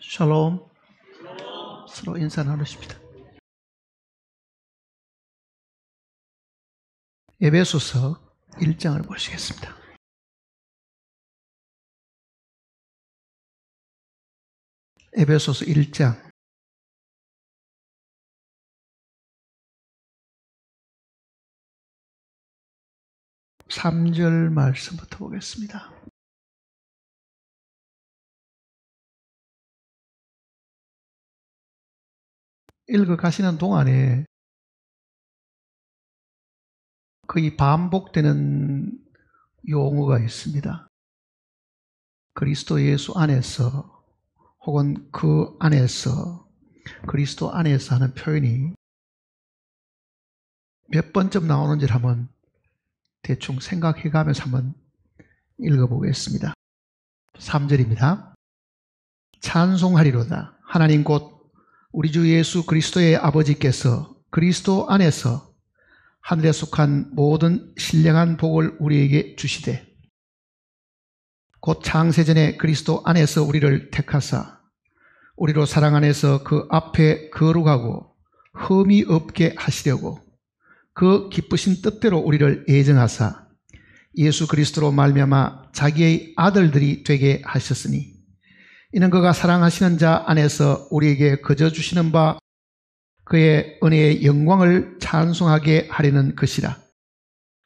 샬롬. 서로 인사 나누십니다. 에베소서 1장을 보시겠습니다. 에베소서 1장 3절 말씀부터 보겠습니다. 읽어가시는 동안에 거의 반복되는 용어가 있습니다. 그리스도 예수 안에서 혹은 그 안에서, 그리스도 안에서 하는 표현이 몇 번쯤 나오는지를 한번 대충 생각해가면서 한번 읽어보겠습니다. 3절입니다. 찬송하리로다. 하나님 곧 우리 주 예수 그리스도의 아버지께서 그리스도 안에서 하늘에 속한 모든 신령한 복을 우리에게 주시되 곧 창세전에 그리스도 안에서 우리를 택하사 우리로 사랑 안에서 그 앞에 거룩하고 흠이 없게 하시려고 그 기쁘신 뜻대로 우리를 예정하사 예수 그리스도로 말미암아 자기의 아들들이 되게 하셨으니 이는 그가 사랑하시는 자 안에서 우리에게 거저 주시는 바 그의 은혜의 영광을 찬송하게 하려는 것이라.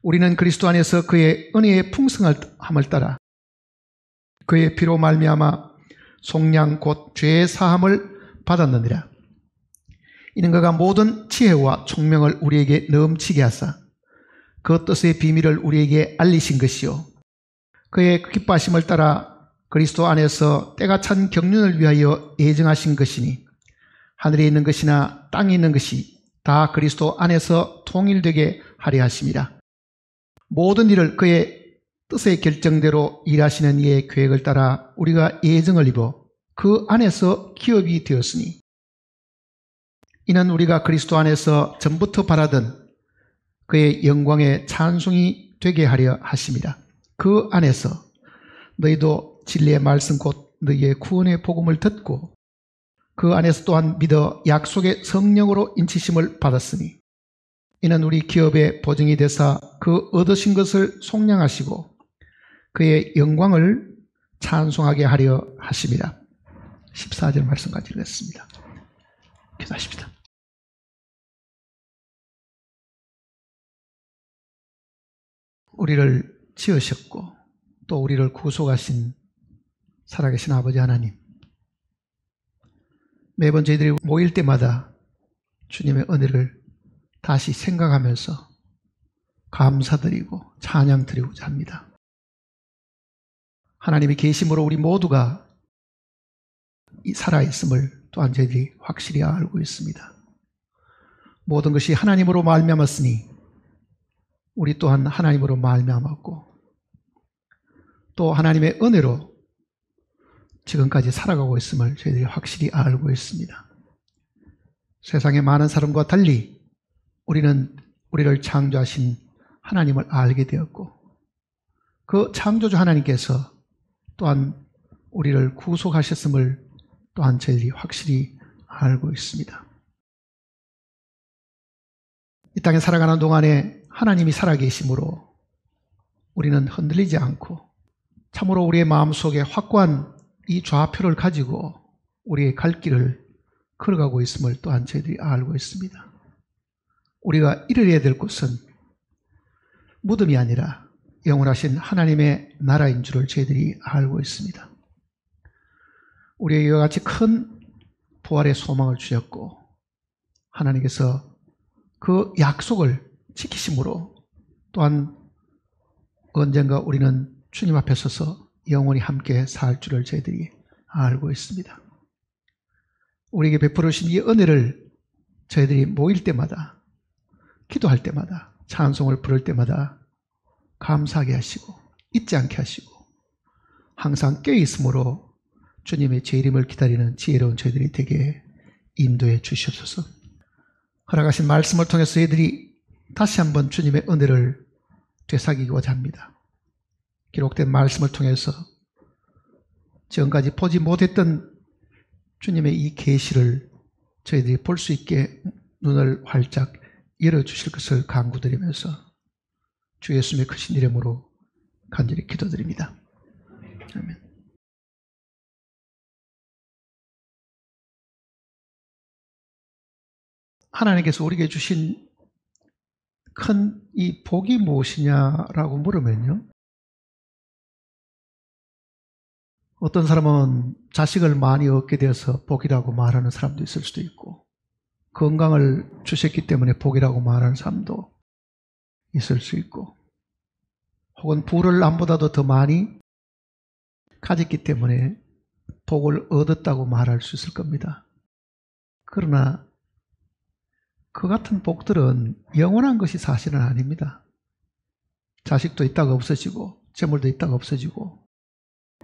우리는 그리스도 안에서 그의 은혜의 풍성함을 따라 그의 피로 말미암아 속량 곧 죄의 사함을 받았느니라. 이는 그가 모든 지혜와 총명을 우리에게 넘치게 하사 그 뜻의 비밀을 우리에게 알리신 것이요 그의 기뻐하심을 따라 그리스도 안에서 때가 찬 경륜을 위하여 예정하신 것이니 하늘에 있는 것이나 땅에 있는 것이 다 그리스도 안에서 통일되게 하려 하심이라. 모든 일을 그의 뜻의 결정대로 일하시는 이의 계획을 따라 우리가 예정을 입어 그 안에서 기업이 되었으니 이는 우리가 그리스도 안에서 전부터 바라던 그의 영광의 찬송이 되게 하려 하심이라. 그 안에서 너희도 진리의 말씀 곧 너희의 구원의 복음을 듣고 그 안에서 또한 믿어 약속의 성령으로 인치심을 받았으니 이는 우리 기업의 보증이 되사 그 얻으신 것을 속량하시고 그의 영광을 찬송하게 하려 하심이라. 14절 말씀까지 읽었습니다. 기도하십시다. 우리를 지으셨고 또 우리를 구속하신 살아계신 아버지 하나님, 매번 저희들이 모일 때마다 주님의 은혜를 다시 생각하면서 감사드리고 찬양드리고자 합니다. 하나님이 계심으로 우리 모두가 살아있음을 또한 저희들이 확실히 알고 있습니다. 모든 것이 하나님으로 말미암았으니 우리 또한 하나님으로 말미암았고 또 하나님의 은혜로 지금까지 살아가고 있음을 저희들이 확실히 알고 있습니다. 세상의 많은 사람과 달리 우리는 우리를 창조하신 하나님을 알게 되었고 그 창조주 하나님께서 또한 우리를 구속하셨음을 또한 저희들이 확실히 알고 있습니다. 이 땅에 살아가는 동안에 하나님이 살아계심으로 우리는 흔들리지 않고 참으로 우리의 마음속에 확고한 이 좌표를 가지고 우리의 갈 길을 걸어가고 있음을 또한 저희들이 알고 있습니다. 우리가 이르러야 될 곳은 무덤이 아니라 영원하신 하나님의 나라인 줄을 저희들이 알고 있습니다. 우리에게 이와 같이 큰 부활의 소망을 주셨고 하나님께서 그 약속을 지키심으로 또한 언젠가 우리는 주님 앞에 서서 영원히 함께 살 줄을 저희들이 알고 있습니다. 우리에게 베풀으신 이 은혜를 저희들이 모일 때마다, 기도할 때마다, 찬송을 부를 때마다 감사하게 하시고 잊지 않게 하시고 항상 깨어있음으로 주님의 재림을 기다리는 지혜로운 저희들이 되게 인도해 주시옵소서. 허락하신 말씀을 통해서 저희들이 다시 한번 주님의 은혜를 되새기고자 합니다. 기록된 말씀을 통해서 지금까지 보지 못했던 주님의 이 계시를 저희들이 볼 수 있게 눈을 활짝 열어주실 것을 간구드리면서 주 예수님의 크신 이름으로 간절히 기도드립니다. 아멘. 하나님께서 우리에게 주신 큰 이 복이 무엇이냐라고 물으면요, 어떤 사람은 자식을 많이 얻게 되어서 복이라고 말하는 사람도 있을 수도 있고, 건강을 주셨기 때문에 복이라고 말하는 사람도 있을 수 있고, 혹은 부를 남보다도 더 많이 가졌기 때문에 복을 얻었다고 말할 수 있을 겁니다. 그러나 그 같은 복들은 영원한 것이 사실은 아닙니다. 자식도 있다가 없어지고, 재물도 있다가 없어지고,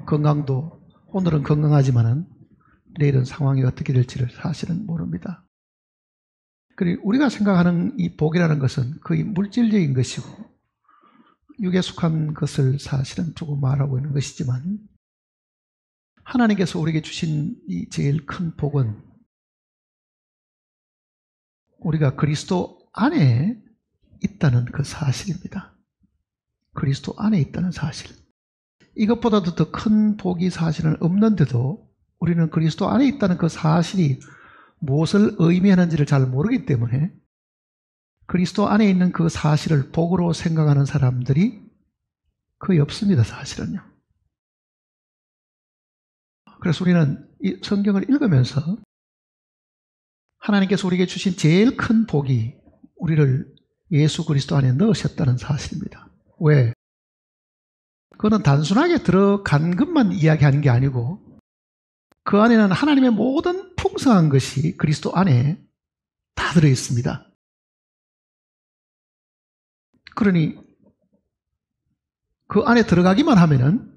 건강도 오늘은 건강하지만은 내일은 상황이 어떻게 될지를 사실은 모릅니다. 그리고 우리가 생각하는 이 복이라는 것은 거의 물질적인 것이고 육에 속한 것을 사실은 두고 말하고 있는 것이지만, 하나님께서 우리에게 주신 이 제일 큰 복은 우리가 그리스도 안에 있다는 그 사실입니다. 그리스도 안에 있다는 사실. 이것보다도 더 큰 복이 사실은 없는데도 우리는 그리스도 안에 있다는 그 사실이 무엇을 의미하는지를 잘 모르기 때문에 그리스도 안에 있는 그 사실을 복으로 생각하는 사람들이 거의 없습니다, 사실은요. 그래서 우리는 이 성경을 읽으면서 하나님께서 우리에게 주신 제일 큰 복이 우리를 예수 그리스도 안에 넣으셨다는 사실입니다. 왜? 그거는 단순하게 들어간 것만 이야기하는 게 아니고 그 안에는 하나님의 모든 풍성한 것이 그리스도 안에 다 들어있습니다. 그러니 그 안에 들어가기만 하면은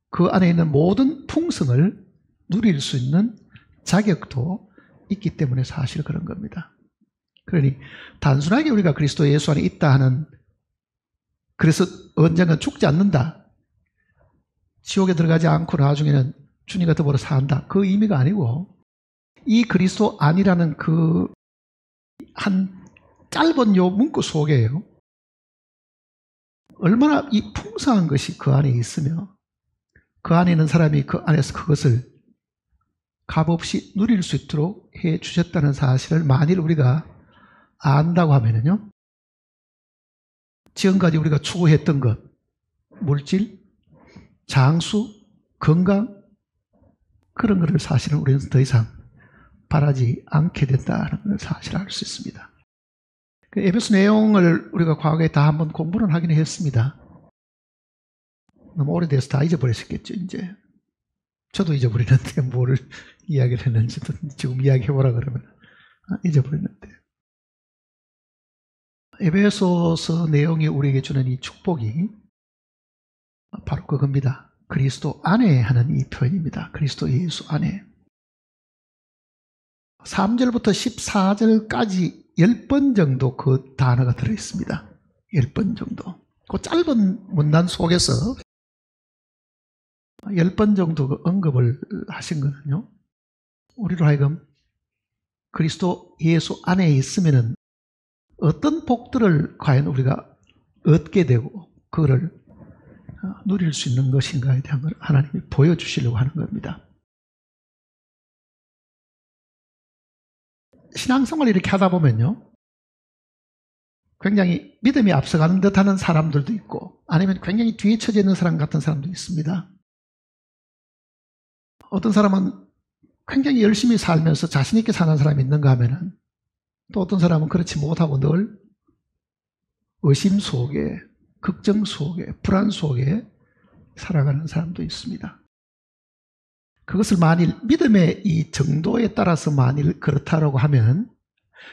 그 안에 있는 모든 풍성을 누릴 수 있는 자격도 있기 때문에 사실 그런 겁니다. 그러니 단순하게 우리가 그리스도 예수 안에 있다 하는, 그래서 언젠간 죽지 않는다, 지옥에 들어가지 않고 나중에는 주님과 더불어 산다, 그 의미가 아니고 이 그리스도 안이라는 그 한 짧은 요 문구 속에요 얼마나 이 풍성한 것이 그 안에 있으며 그 안에 있는 사람이 그 안에서 그것을 값없이 누릴 수 있도록 해 주셨다는 사실을 만일 우리가 안다고 하면은요, 지금까지 우리가 추구했던 것, 물질, 장수, 건강, 그런 것을 사실은 우리는 더 이상 바라지 않게 된다는 사실을 알 수 있습니다. 그 에베소 내용을 우리가 과거에 다 한번 공부는 하긴 했습니다. 너무 오래돼서 다 잊어버렸겠죠, 이제. 저도 잊어버리는데 뭐를 이야기를 했는지도 지금 이야기해보라 그러면 잊어버리는데. 에베소서 내용이 우리에게 주는 이 축복이 바로 그겁니다. 그리스도 안에 하는 이 표현입니다. 그리스도 예수 안에. 3절부터 14절까지 10번 정도 그 단어가 들어있습니다. 10번 정도. 그 짧은 문단 속에서 10번 정도 그 언급을 하신 거는요, 우리로 하여금 그리스도 예수 안에 있으면은 어떤 복들을 과연 우리가 얻게 되고 그거를 누릴 수 있는 것인가에 대한 걸 하나님이 보여주시려고 하는 겁니다. 신앙생활을 이렇게 하다 보면요, 굉장히 믿음이 앞서가는 듯하는 사람들도 있고 아니면 굉장히 뒤에 처져 있는 사람 같은 사람도 있습니다. 어떤 사람은 굉장히 열심히 살면서 자신 있게 사는 사람이 있는가 하면은 또 어떤 사람은 그렇지 못하고 늘 의심 속에, 걱정 속에, 불안 속에 살아가는 사람도 있습니다. 그것을 만일 믿음의 이 정도에 따라서 만일 그렇다라고 하면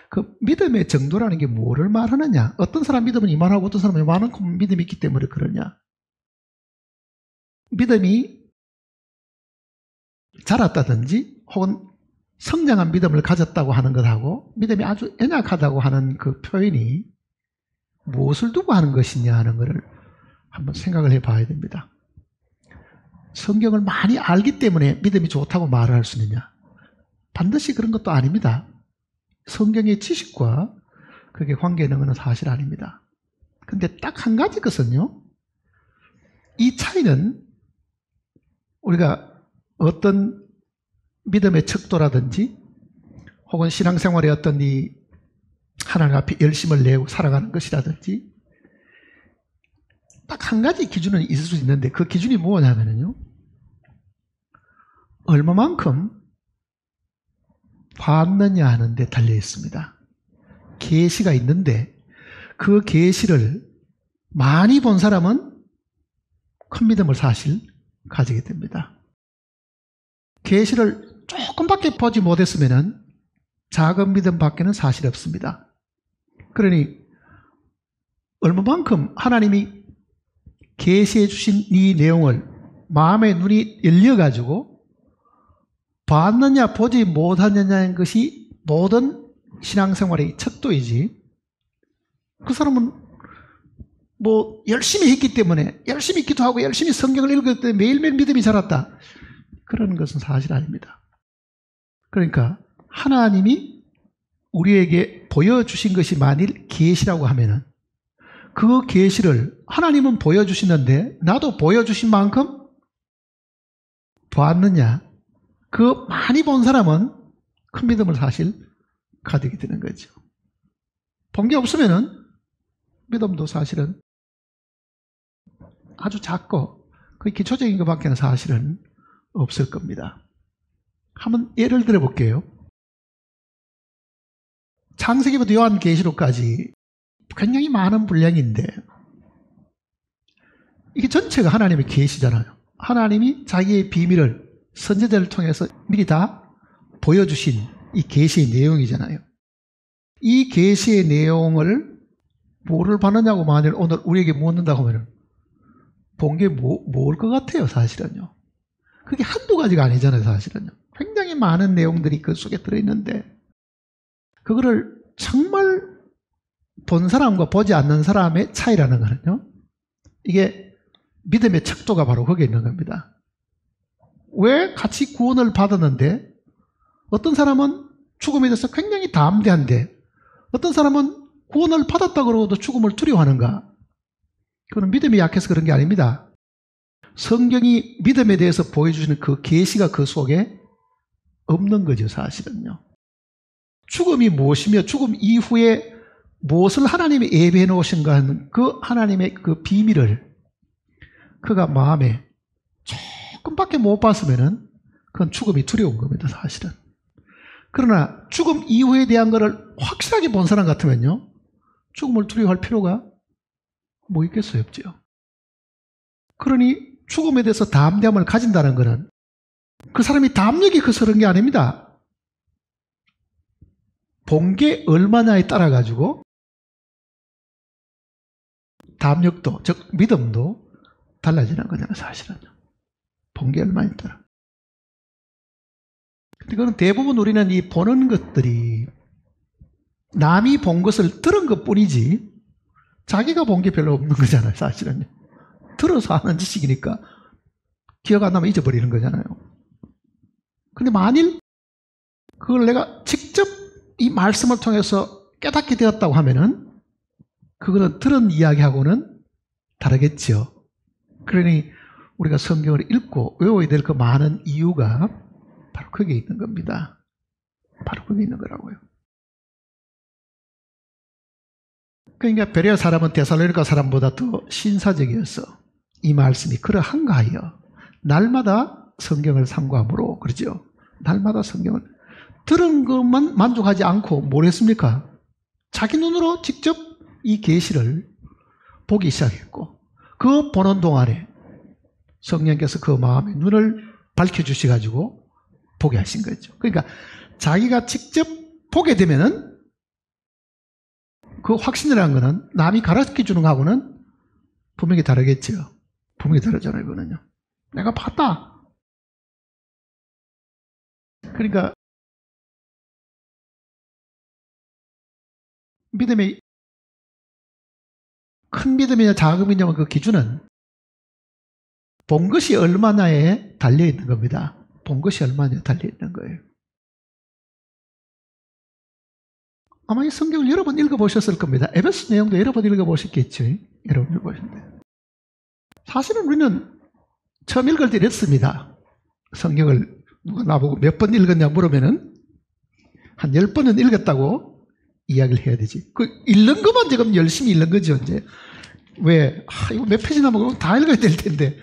그 믿음의 정도라는 게 뭐를 말하느냐? 어떤 사람 믿음은 이만하고 어떤 사람은 이만큼 믿음이 있기 때문에 그러냐? 믿음이 자랐다든지 혹은 성장한 믿음을 가졌다고 하는 것하고 믿음이 아주 연약하다고 하는 그 표현이 무엇을 두고 하는 것이냐 하는 것을 한번 생각을 해봐야 됩니다. 성경을 많이 알기 때문에 믿음이 좋다고 말을 할 수 있느냐? 반드시 그런 것도 아닙니다. 성경의 지식과 그게 관계 있는 것은 사실 아닙니다. 근데 딱 한 가지 것은요, 이 차이는 우리가 어떤 믿음의 척도라든지 혹은 신앙생활의 어떤 이 하나님 앞에 열심을 내고 살아가는 것이라든지 딱 한 가지 기준은 있을 수 있는데 그 기준이 뭐냐면요, 얼마만큼 봤느냐 하는 데 달려 있습니다. 계시가 있는데 그 계시를 많이 본 사람은 큰 믿음을 사실 가지게 됩니다. 계시를 조금밖에 보지 못했으면 작은 믿음밖에는 사실 없습니다. 그러니 얼마만큼 하나님이 계시해 주신 이 내용을 마음의 눈이 열려가지고 봤느냐 보지 못하느냐는 것이 모든 신앙생활의 척도이지, 그 사람은 뭐 열심히 했기 때문에 열심히 기도하고 열심히 성경을 읽었기 때문에 매일매일 믿음이 자랐다, 그런 것은 사실 아닙니다. 그러니까 하나님이 우리에게 보여주신 것이 만일 계시라고 하면은 그 계시를 하나님은 보여주시는데 나도 보여주신 만큼 보았느냐, 그 많이 본 사람은 큰 믿음을 사실 가지게 되는 거죠. 본 게 없으면은 믿음도 사실은 아주 작고 그 기초적인 것밖에는 사실은 없을 겁니다. 한번 예를 들어 볼게요. 창세기부터 요한계시록까지 굉장히 많은 분량인데 이게 전체가 하나님의 계시잖아요. 하나님이 자기의 비밀을 선지자를 통해서 미리 다 보여주신 이 계시의 내용이잖아요. 이 계시의 내용을 뭐를 봤느냐고 만일 오늘 우리에게 묻는다고 하면 본 게 뭘 것 같아요, 사실은요. 그게 한두 가지가 아니잖아요, 사실은요. 굉장히 많은 내용들이 그 속에 들어있는데 그거를 정말 본 사람과 보지 않는 사람의 차이라는 거는요, 이게 믿음의 척도가 바로 거기에 있는 겁니다. 왜 같이 구원을 받았는데 어떤 사람은 죽음에 대해서 굉장히 담대한데 어떤 사람은 구원을 받았다 그러고도 죽음을 두려워하는가? 그건 믿음이 약해서 그런 게 아닙니다. 성경이 믿음에 대해서 보여주시는 그 계시가 그 속에 없는 거죠, 사실은요. 죽음이 무엇이며 죽음 이후에 무엇을 하나님이 예배해 놓으신가 하는 그 하나님의 그 비밀을 그가 마음에 조금밖에 못 봤으면은 그건 죽음이 두려운 겁니다, 사실은. 그러나 죽음 이후에 대한 것을 확실하게 본 사람 같으면요, 죽음을 두려워할 필요가 뭐 있겠어요? 없죠. 그러니 죽음에 대해서 담대함을 가진다는 것은 그 사람이 담력이 커서 그런 게 아닙니다. 본 게 얼마냐에 따라 가지고 담력도, 즉 믿음도 달라지는 거잖아요, 사실은. 본 게 얼마냐에 따라. 근데 그건 대부분 우리는 이 보는 것들이 남이 본 것을 들은 것 뿐이지 자기가 본 게 별로 없는 거잖아요, 사실은. 들어서 하는 지식이니까 기억 안 나면 잊어버리는 거잖아요. 근데 만일 그걸 내가 직접 이 말씀을 통해서 깨닫게 되었다고 하면은 그거는 들은 이야기하고는 다르겠죠. 그러니 우리가 성경을 읽고 외워야 될 그 많은 이유가 바로 거기에 있는 겁니다. 바로 거기에 있는 거라고요. 그러니까 베레아 사람은 데살로니가 사람보다 더 신사적이어서 이 말씀이 그러한가 하여 날마다 성경을 상고함으로, 그러죠. 날마다 성경을 들은 것만 만족하지 않고 뭘 했습니까? 자기 눈으로 직접 이 계시를 보기 시작했고 그 보는 동안에 성령께서 그 마음의 눈을 밝혀주셔가지고 보게 하신 거죠. 그러니까 자기가 직접 보게 되면은 그 확신이라는 거는 남이 가르쳐 주는 거하고는 분명히 다르겠죠. 분명히 다르잖아요, 이거는요. 내가 봤다. 그러니까 믿음의 큰 믿음이냐 작은 믿음이냐 그 기준은 본 것이 얼마나에 달려있는 겁니다. 본 것이 얼마나 달려있는 거예요. 아마 이 성경을 여러 번 읽어보셨을 겁니다. 에베소 내용도 여러 번 읽어보셨겠죠. 여러 번 읽어보셨는데. 사실은 우리는 처음 읽을 때 이랬습니다. 성경을 누가 나보고 몇 번 읽었냐 물으면은 한 10번은 읽었다고 이야기를 해야 되지. 그 읽는 것만 지금 열심히 읽는 거죠, 이제. 왜? 이거 몇 페이지 남은 다 읽어야 될 텐데.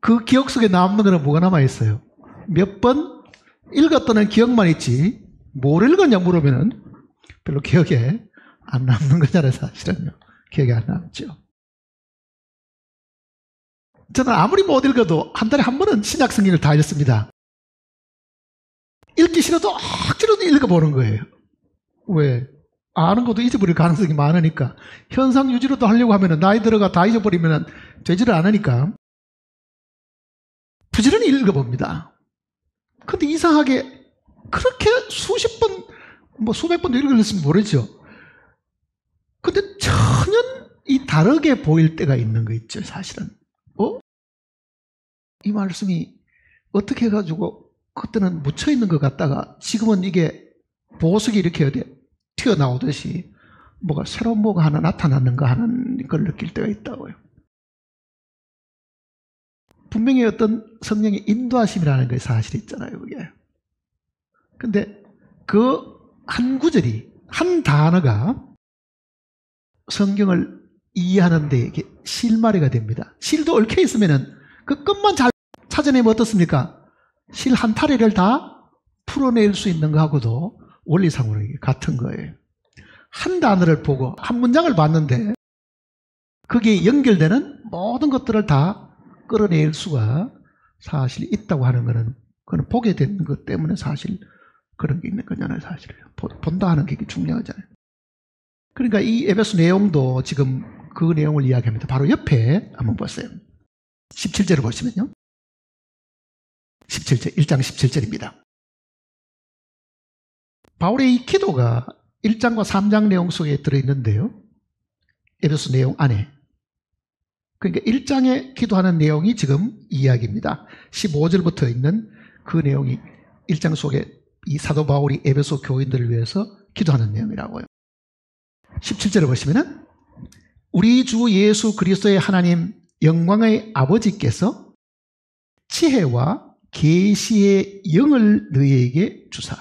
그 기억 속에 남는 거는 뭐가 남아있어요? 몇 번 읽었다는 기억만 있지, 뭘 읽었냐 물으면은 별로 기억에 안 남는 거잖아요, 사실은요. 기억에 안 남죠. 저는 아무리 못 읽어도 한 달에 한 번은 신약 성경을 다 읽습니다. 읽기 싫어도 억지로도 읽어보는 거예요. 왜? 아는 것도 잊어버릴 가능성이 많으니까. 현상 유지로도 하려고 하면 나이 들어가 다 잊어버리면 되지를 않으니까 부지런히 읽어봅니다. 근데 이상하게 그렇게 수십 번, 뭐 수백 번도 읽었으면 모르죠. 근데 전혀 이 다르게 보일 때가 있는 거 있죠, 사실은. 이 말씀이 어떻게 해가지고 그때는 묻혀있는 것 같다가 지금은 이게 보석이 이렇게 어디 튀어나오듯이 뭐가 새로운 뭐가 하나 나타났는가 하는 걸 느낄 때가 있다고요. 분명히 어떤 성령의 인도하심이라는 게 사실 있잖아요, 그게. 근데 그 한 구절이, 한 단어가 성경을 이해하는 데 이게 실마리가 됩니다. 실도 얽혀 있으면은 그 끝만 잘 찾아내면 어떻습니까? 실 한 타리를 다 풀어낼 수 있는 거하고도 원리상으로 이게 같은 거예요. 한 단어를 보고 한 문장을 봤는데 거기에 연결되는 모든 것들을 다 끌어낼 수가 사실 있다고 하는 거는, 그건 보게 되는 것 때문에 사실 그런 게 있는 거잖아요, 사실은. 본다 하는 게 중요하잖아요. 그러니까 이 에베소 내용도 지금 그 내용을 이야기합니다. 바로 옆에 한번 보세요. 17절을 보시면요. 17절, 1장 17절입니다. 바울의 이 기도가 1장과 3장 내용 속에 들어있는데요. 에베소 내용 안에. 그러니까 1장에 기도하는 내용이 지금 이야기입니다. 15절부터 있는 그 내용이 1장 속에 이 사도 바울이 에베소 교인들을 위해서 기도하는 내용이라고요. 17절을 보시면은 우리 주 예수 그리스도의 하나님 영광의 아버지께서 지혜와 계시의 영을 너희에게 주사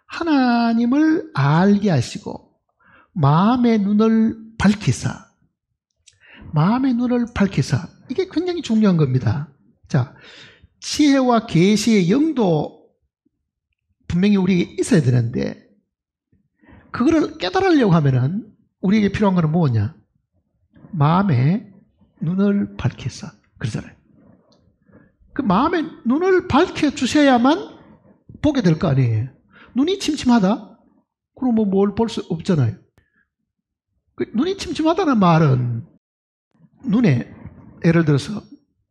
하나님을 알게 하시고 마음의 눈을 밝히사, 마음의 눈을 밝히사, 이게 굉장히 중요한 겁니다. 자, 지혜와 계시의 영도 분명히 우리에게 있어야 되는데 그거를 깨달으려고 하면은 우리에게 필요한 거는 뭐냐? 마음의 눈을 밝히사 그러잖아요. 그 마음의 눈을 밝혀주셔야만 보게 될 거 아니에요. 눈이 침침하다? 그럼 뭐 뭘 볼 수 없잖아요. 눈이 침침하다는 말은 눈에 예를 들어서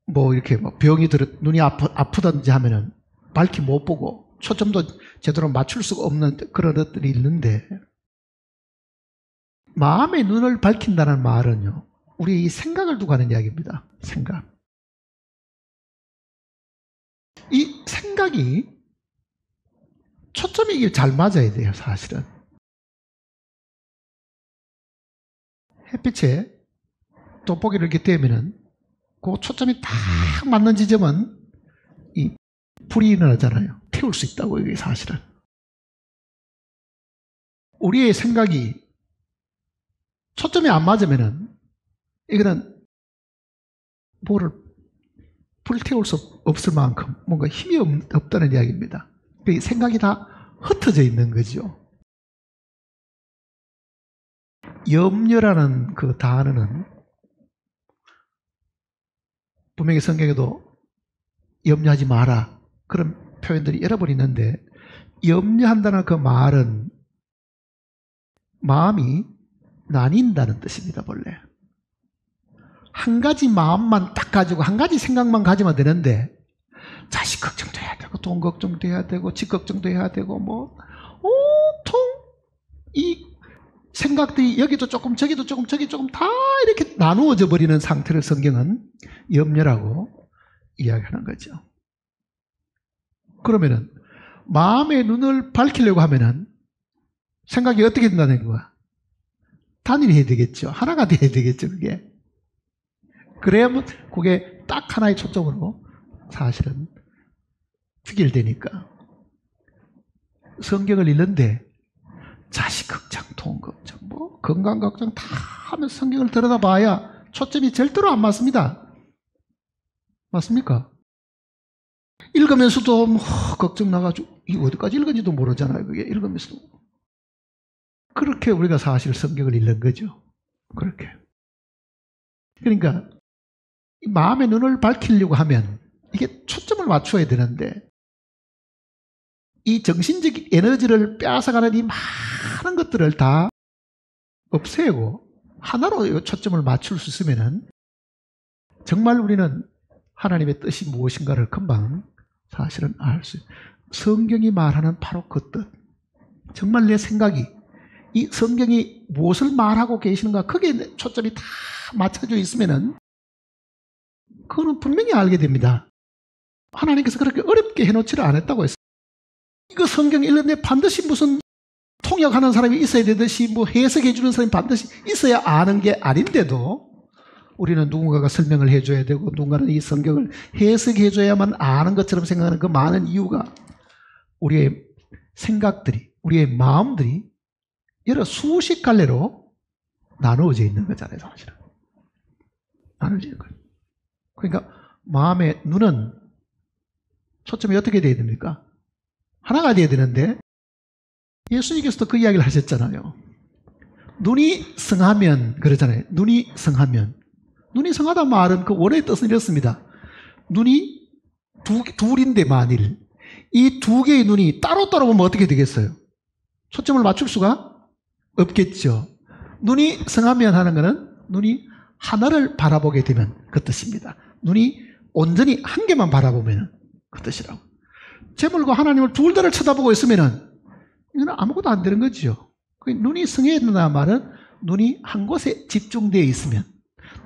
뭐 이렇게 뭐 병이 들어 눈이 아프다든지 하면은 밝히 못 보고 초점도 제대로 맞출 수가 없는 그런 것들이 있는데, 마음의 눈을 밝힌다는 말은요, 우리 이 생각을 두고 하는 이야기입니다. 생각. 이 생각이 초점이 이게 잘 맞아야 돼요, 사실은. 햇빛에 돋보기를 이렇게 떼면은 그 초점이 딱 맞는 지점은 이 불이 일어나잖아요. 태울 수 있다고, 이게 사실은. 우리의 생각이 초점이 안 맞으면은 이거는 뭐를 불태울 수 없을 만큼 뭔가 힘이 없다는 이야기입니다. 생각이 다 흩어져 있는 거죠. 염려라는 그 단어는 분명히 성경에도 염려하지 마라 그런 표현들이 여러 번 있는데, 염려한다는 그 말은 마음이 나뉜다는 뜻입니다. 본래 한 가지 마음만 딱 가지고 한 가지 생각만 가지면 되는데 자식 걱정도 해야 되고 돈 걱정도 해야 되고 집 걱정도 해야 되고 뭐 온통 이 생각들이 여기도 조금 저기도 조금 저기 조금 다 이렇게 나누어져 버리는 상태를 성경은 염려라고 이야기하는 거죠. 그러면은 마음의 눈을 밝히려고 하면은 생각이 어떻게 된다는 거야? 단일해야 되겠죠. 하나가 돼야 되겠죠, 그게. 그래야만 그게 딱 하나의 초점으로 사실은 귀결되니까. 성경을 읽는데 자식 걱정, 돈 걱정, 뭐 건강 걱정 다 하면서 성경을 들여다봐야 초점이 절대로 안 맞습니다. 맞습니까? 읽으면서도 뭐 걱정 나가지고 이거 어디까지 읽은지도 모르잖아요. 그게 읽으면서도. 그렇게 우리가 사실 성경을 읽는 거죠. 그렇게. 그러니까 마음의 눈을 밝히려고 하면 이게 초점을 맞춰야 되는데 이 정신적 에너지를 빼앗아가는 이 많은 것들을 다 없애고 하나로 초점을 맞출 수 있으면은 정말 우리는 하나님의 뜻이 무엇인가를 금방 사실은 알 수 있어요. 성경이 말하는 바로 그 뜻. 정말 내 생각이 이 성경이 무엇을 말하고 계시는가 거기에 초점이 다 맞춰져 있으면은 그거는 분명히 알게 됩니다. 하나님께서 그렇게 어렵게 해놓지를 않았다고 했어요. 이거 성경 읽는데 반드시 무슨 통역하는 사람이 있어야 되듯이 뭐 해석해 주는 사람이 반드시 있어야 아는 게 아닌데도 우리는 누군가가 설명을 해줘야 되고 누군가는 이 성경을 해석해 줘야만 아는 것처럼 생각하는 그 많은 이유가 우리의 생각들이 우리의 마음들이 여러 수십 갈래로 나누어져 있는 거잖아요. 사실은 나누어져 있는 거예요. 그러니까 마음의 눈은 초점이 어떻게 돼야 됩니까? 하나가 돼야 되는데 예수님께서도 그 이야기를 하셨잖아요. 눈이 성하면 그러잖아요. 눈이 성하면. 눈이 성하다는 말은 그 원어의 뜻은 이렇습니다. 눈이 둘인데 만일 이 두 개의 눈이 따로따로 보면 어떻게 되겠어요? 초점을 맞출 수가 없겠죠. 눈이 성하면 하는 것은 눈이 하나를 바라보게 되면 그 뜻입니다. 눈이 온전히 한 개만 바라보면 그 뜻이라고. 재물과 하나님을 둘 다를 쳐다보고 있으면은 이거는 아무것도 안 되는 거죠. 눈이 성해야 된다는 말은 눈이 한 곳에 집중되어 있으면,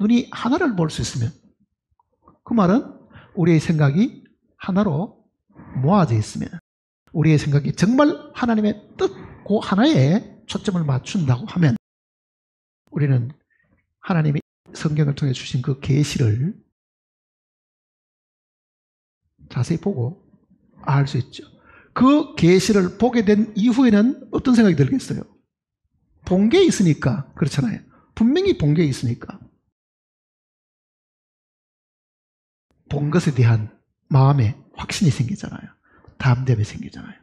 눈이 하나를 볼 수 있으면, 그 말은 우리의 생각이 하나로 모아져 있으면, 우리의 생각이 정말 하나님의 뜻, 그 하나에 초점을 맞춘다고 하면, 우리는 하나님이 성경을 통해 주신 그 계시를 자세히 보고 알 수 있죠. 그 계시를 보게 된 이후에는 어떤 생각이 들겠어요? 본 게 있으니까. 그렇잖아요. 분명히 본 게 있으니까. 본 것에 대한 마음에 확신이 생기잖아요. 담대함이 생기잖아요.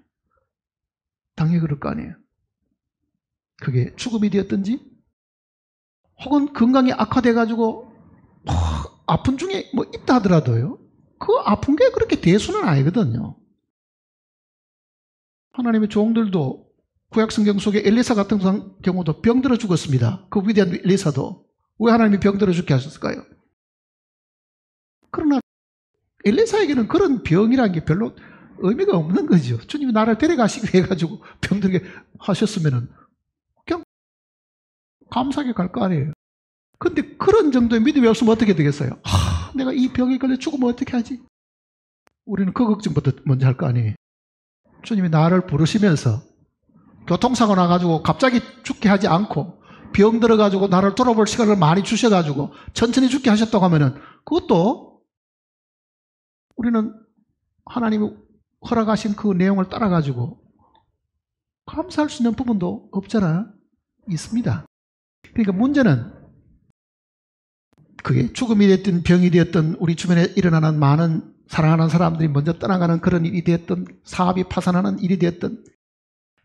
당연히 그럴 거 아니에요. 그게 죽음이 되었든지 혹은 건강이 악화돼가지고 아픈 중에 뭐 있다 하더라도요. 그 아픈 게 그렇게 대수는 아니거든요. 하나님의 종들도 구약 성경 속에 엘리사 같은 경우도 병들어 죽었습니다. 그 위대한 엘리사도 왜 하나님이 병들어 죽게 하셨을까요? 그러나 엘리사에게는 그런 병이라는 게 별로 의미가 없는 거죠. 주님이 나를 데려가시기 위해 가지고 병들게 하셨으면은 그냥 감사하게 갈 거 아니에요. 근데 그런 정도의 믿음이 없으면 어떻게 되겠어요? 내가 이 병에 걸려 죽으면 어떻게 하지? 우리는 그 걱정부터 먼저 할 거 아니에요. 주님이 나를 부르시면서 교통사고 나가지고 갑자기 죽게 하지 않고 병 들어가지고 나를 돌아볼 시간을 많이 주셔가지고 천천히 죽게 하셨다고 하면은 그것도 우리는 하나님이 허락하신 그 내용을 따라가지고 감사할 수 있는 부분도 없잖아. 있습니다. 그러니까 문제는 그게 죽음이 됐든 병이 되었든 우리 주변에 일어나는 많은 사랑하는 사람들이 먼저 떠나가는 그런 일이 되었든 사업이 파산하는 일이 되었든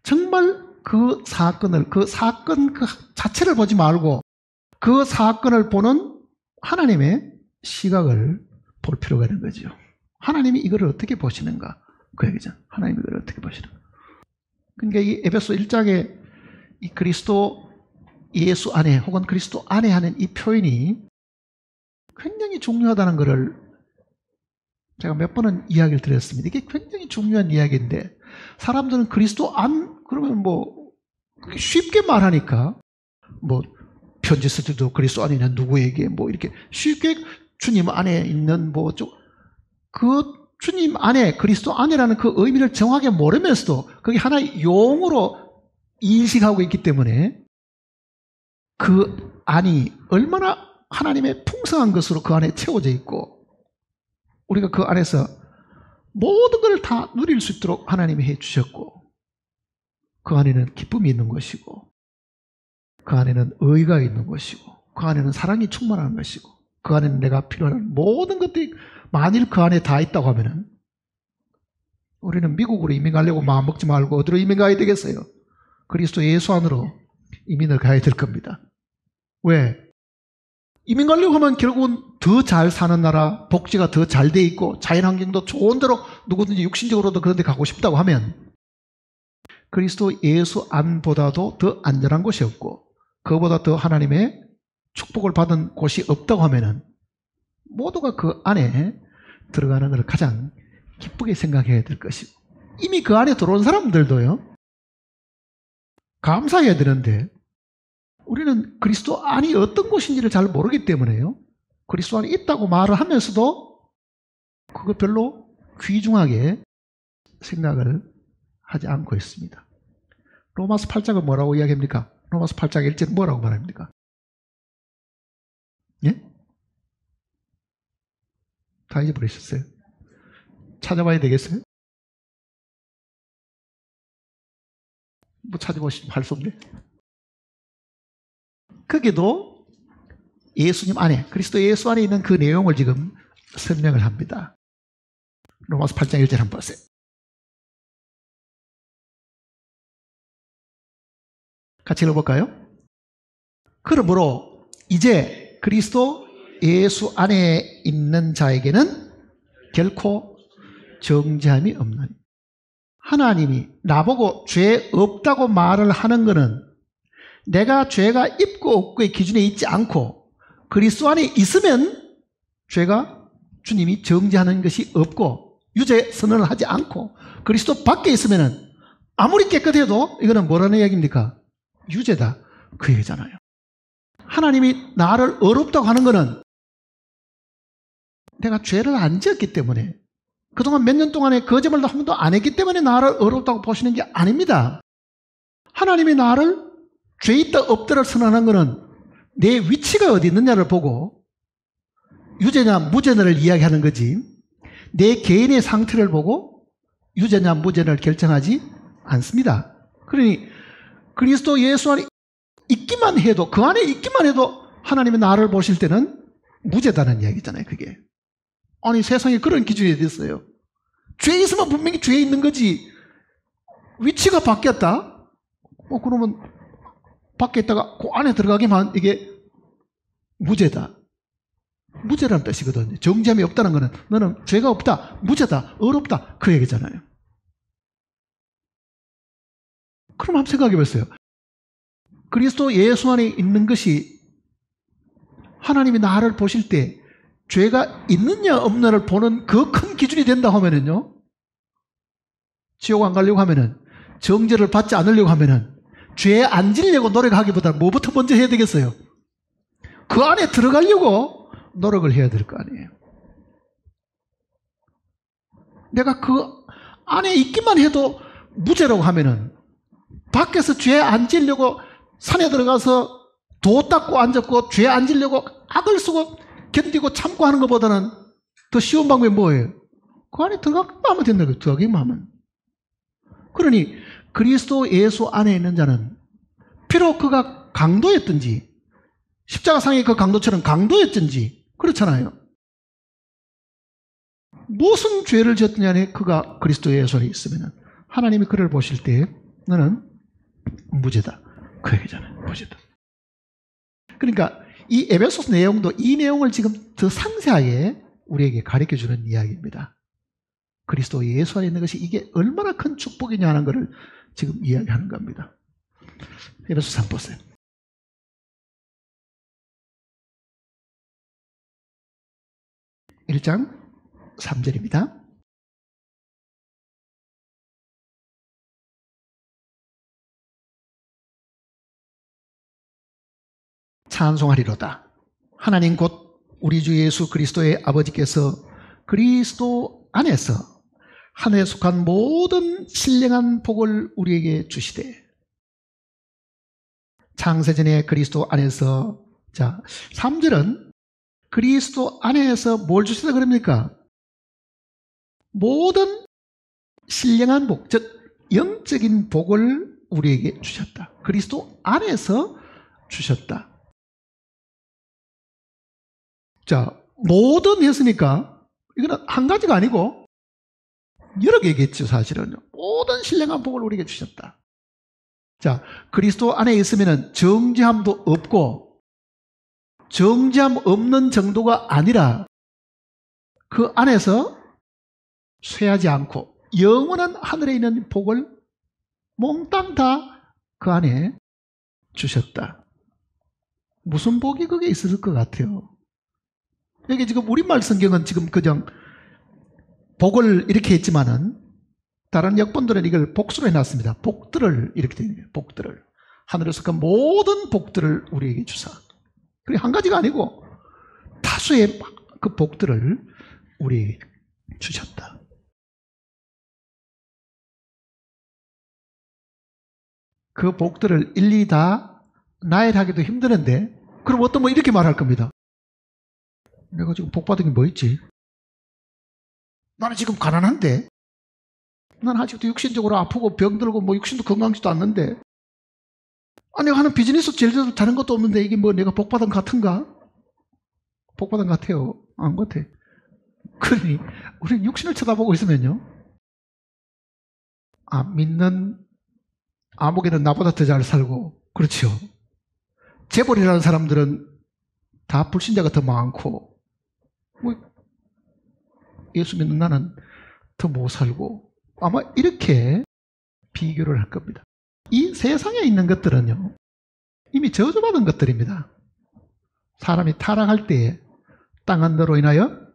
정말 그 사건 그 자체를 보지 말고 그 사건을 보는 하나님의 시각을 볼 필요가 있는 거죠. 하나님이 이걸 어떻게 보시는가? 그 얘기죠. 하나님이 이걸 어떻게 보시는가? 그러니까 이 에베소 1장에 이 그리스도 예수 안에 혹은 그리스도 안에 하는 이 표현이 굉장히 중요하다는 것을 제가 몇 번은 이야기를 드렸습니다. 이게 굉장히 중요한 이야기인데 사람들은 그리스도 안 그러면 뭐 쉽게 말하니까 뭐 편지 쓸 때도 그리스도 안에 있는 누구에게 뭐 이렇게 쉽게 주님 안에 있는 그 주님 안에 그리스도 안에라는 그 의미를 정확하게 모르면서도 그게 하나의 용어로 인식하고 있기 때문에 그 안이 얼마나 하나님의 풍성한 것으로 그 안에 채워져 있고 우리가 그 안에서 모든 걸 다 누릴 수 있도록 하나님이 해주셨고 그 안에는 기쁨이 있는 것이고 그 안에는 의가 있는 것이고 그 안에는 사랑이 충만한 것이고 그 안에는 내가 필요한 모든 것들이 만일 그 안에 다 있다고 하면은 우리는 미국으로 이민 가려고 마음 먹지 말고 어디로 이민 가야 되겠어요? 그리스도 예수 안으로 이민을 가야 될 겁니다. 왜? 이민 가려고 하면 결국은 더 잘 사는 나라, 복지가 더 잘 돼 있고 자연환경도 좋은 데로 누구든지 육신적으로도 그런 데 가고 싶다고 하면 그리스도 예수 안보다도 더 안전한 곳이 없고 그보다 더 하나님의 축복을 받은 곳이 없다고 하면은 모두가 그 안에 들어가는 걸 가장 기쁘게 생각해야 될 것이고 이미 그 안에 들어온 사람들도요 감사해야 되는데 우리는 그리스도 안이 어떤 곳인지를 잘 모르기 때문에요 그리스도 안에 있다고 말을 하면서도 그거 별로 귀중하게 생각을 하지 않고 있습니다. 로마서 8장은 뭐라고 이야기합니까? 로마서 8장 1절은 뭐라고 말합니까? 예? 다 잊어버리셨어요? 찾아봐야 되겠어요? 뭐 찾아보시면 할 수 없네. 거기도 예수님 안에, 그리스도 예수 안에 있는 그 내용을 지금 설명을 합니다. 로마서 8장 1절 한번 보세요. 같이 읽어볼까요? 그러므로 이제 그리스도 예수 안에 있는 자에게는 결코 정죄함이 없나니 하나님이 나보고 죄 없다고 말을 하는 것은 내가 죄가 있고 없고의 기준에 있지 않고 그리스도 안에 있으면 죄가 주님이 정죄하는 것이 없고 유죄 선언을 하지 않고 그리스도 밖에 있으면 아무리 깨끗해도 이거는 뭐라는 이야기입니까? 유죄다 그 얘기잖아요. 하나님이 나를 어렵다고 하는 것은 내가 죄를 안 지었기 때문에 그동안 몇 년 동안에 거짓말도 한 번도 안 했기 때문에 나를 어렵다고 보시는 게 아닙니다. 하나님이 나를 죄 있다 없다를 선언하는 것은 내 위치가 어디 있느냐를 보고 유죄냐 무죄냐를 이야기하는 거지 내 개인의 상태를 보고 유죄냐 무죄냐를 결정하지 않습니다. 그러니 그리스도 예수 안에 있기만 해도 그 안에 있기만 해도 하나님이 나를 보실 때는 무죄다는 이야기잖아요. 그게 아니 세상에 그런 기준이 됐어요. 죄 있으면 분명히 죄 있는 거지 위치가 바뀌었다? 그러면 밖에 있다가 그 안에 들어가기만 이게 무죄다. 무죄라는 뜻이거든요. 정죄함이 없다는 것은 너는 죄가 없다, 무죄다, 어렵다 그 얘기잖아요. 그럼 한번 생각해 보세요. 그리스도 예수 안에 있는 것이 하나님이 나를 보실 때 죄가 있느냐 없느냐를 보는 그 큰 기준이 된다 하면은요 지옥 안 가려고 하면은 정죄를 받지 않으려고 하면은 죄에 안 지려고 노력하기보다 뭐부터 먼저 해야 되겠어요? 그 안에 들어가려고 노력을 해야 될 거 아니에요. 내가 그 안에 있기만 해도 무죄라고 하면은 밖에서 죄 안 지려고 산에 들어가서 도 닦고 앉았고 죄 안 지려고 악을 쓰고 견디고 참고 하는 것보다는 더 쉬운 방법이 뭐예요? 그 안에 들어가기만 하면 된다. 들어가기만 하면. 그러니 그리스도 예수 안에 있는 자는 비록 그가 강도였든지 십자가상의 그 강도처럼 강도였든지 그렇잖아요. 무슨 죄를 지었느냐에 그가 그리스도 예수 안에 있으면 하나님이 그를 보실 때 너는 무죄다. 그 얘기잖아요. 무죄다. 그러니까 이 에베소서 내용도 이 내용을 지금 더 상세하게 우리에게 가르쳐주는 이야기입니다. 그리스도 예수 안에 있는 것이 이게 얼마나 큰 축복이냐 하는 것을 지금 이야기하는 겁니다. 에베소서 3 보세요. 1장 3절입니다. 찬송하리로다. 하나님 곧 우리 주 예수 그리스도의 아버지께서 그리스도 안에서 하늘에 속한 모든 신령한 복을 우리에게 주시되, 창세전에 그리스도 안에서, 자, 3절은 그리스도 안에서 뭘 주시다 그럽니까? 모든 신령한 복, 즉 영적인 복을 우리에게 주셨다. 그리스도 안에서 주셨다. 자, 모든 했으니까 이거는 한 가지가 아니고 여러 개겠죠. 사실은 모든 신령한 복을 우리에게 주셨다. 자, 그리스도 안에 있으면 정죄함도 없고, 정죄함 없는 정도가 아니라 그 안에서 쇠하지 않고 영원한 하늘에 있는 복을 몽땅 다 그 안에 주셨다. 무슨 복이 그게 있을 것 같아요? 여기 지금 우리말 성경은 지금 그냥 복을 이렇게 했지만은 다른 역본들은 이걸 복수로 해놨습니다. 복들을 이렇게 되는 거예요. 복들을. 하늘에 속한 모든 복들을 우리에게 주사. 그게 한 가지가 아니고 다수의 그 복들을 우리에게 주셨다. 그 복들을 일일이 다 나열하기도 힘드는데, 그럼 어떤 분 이렇게 말할 겁니다. 내가 지금 복 받은 게 뭐 있지? 나는 지금 가난한데, 나는 아직도 육신적으로 아프고 병들고 뭐 육신도 건강하지도 않는데, 내가 하는 비즈니스 제일 다른 것도 없는데 이게 뭐 내가 복 받은 것 같은가? 복 받은 것 같아요. 안 같아. 그러니 우리는 육신을 쳐다보고 있으면요, 믿는 아무개는 나보다 더 잘 살고, 그렇죠. 재벌이라는 사람들은 다 불신자가 더 많고, 뭐 예수 믿는 나는 더 못 살고, 아마 이렇게 비교를 할 겁니다. 이 세상에 있는 것들은요, 이미 저주받은 것들입니다. 사람이 타락할 때에 땅한 너로 인하여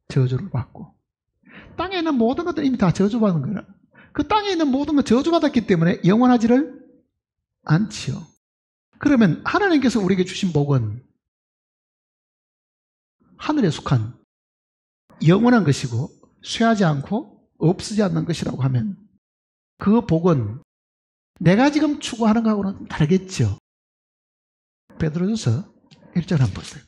저주를 받고, 땅에 있는 모든 것들은 이미 다 저주받은 거라. 그 땅에 있는 모든 것 저주받았기 때문에 영원하지를 않지요. 그러면 하나님께서 우리에게 주신 복은 하늘에 속한 영원한 것이고 쇠하지 않고 없어지지 않는 것이라고 하면, 그 복은 내가 지금 추구하는 것하고는 다르겠죠. 베드로전서 1절 한번 보세요.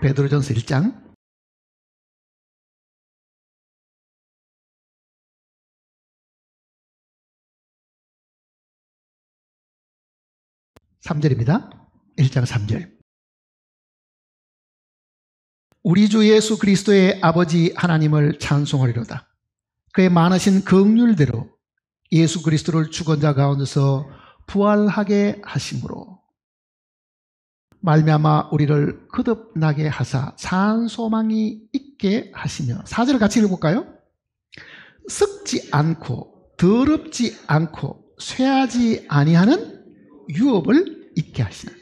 베드로전서 1장 3절입니다. 1장 3절. 우리 주 예수 그리스도의 아버지 하나님을 찬송하리로다. 그의 많으신 긍휼대로 예수 그리스도를 죽은 자 가운데서 부활하게 하심으로 말미암아 우리를 거듭나게 하사 산 소망이 있게 하시며, 4절 같이 읽어볼까요? 썩지 않고 더럽지 않고 쇠하지 아니하는 유업을 있게 하시는,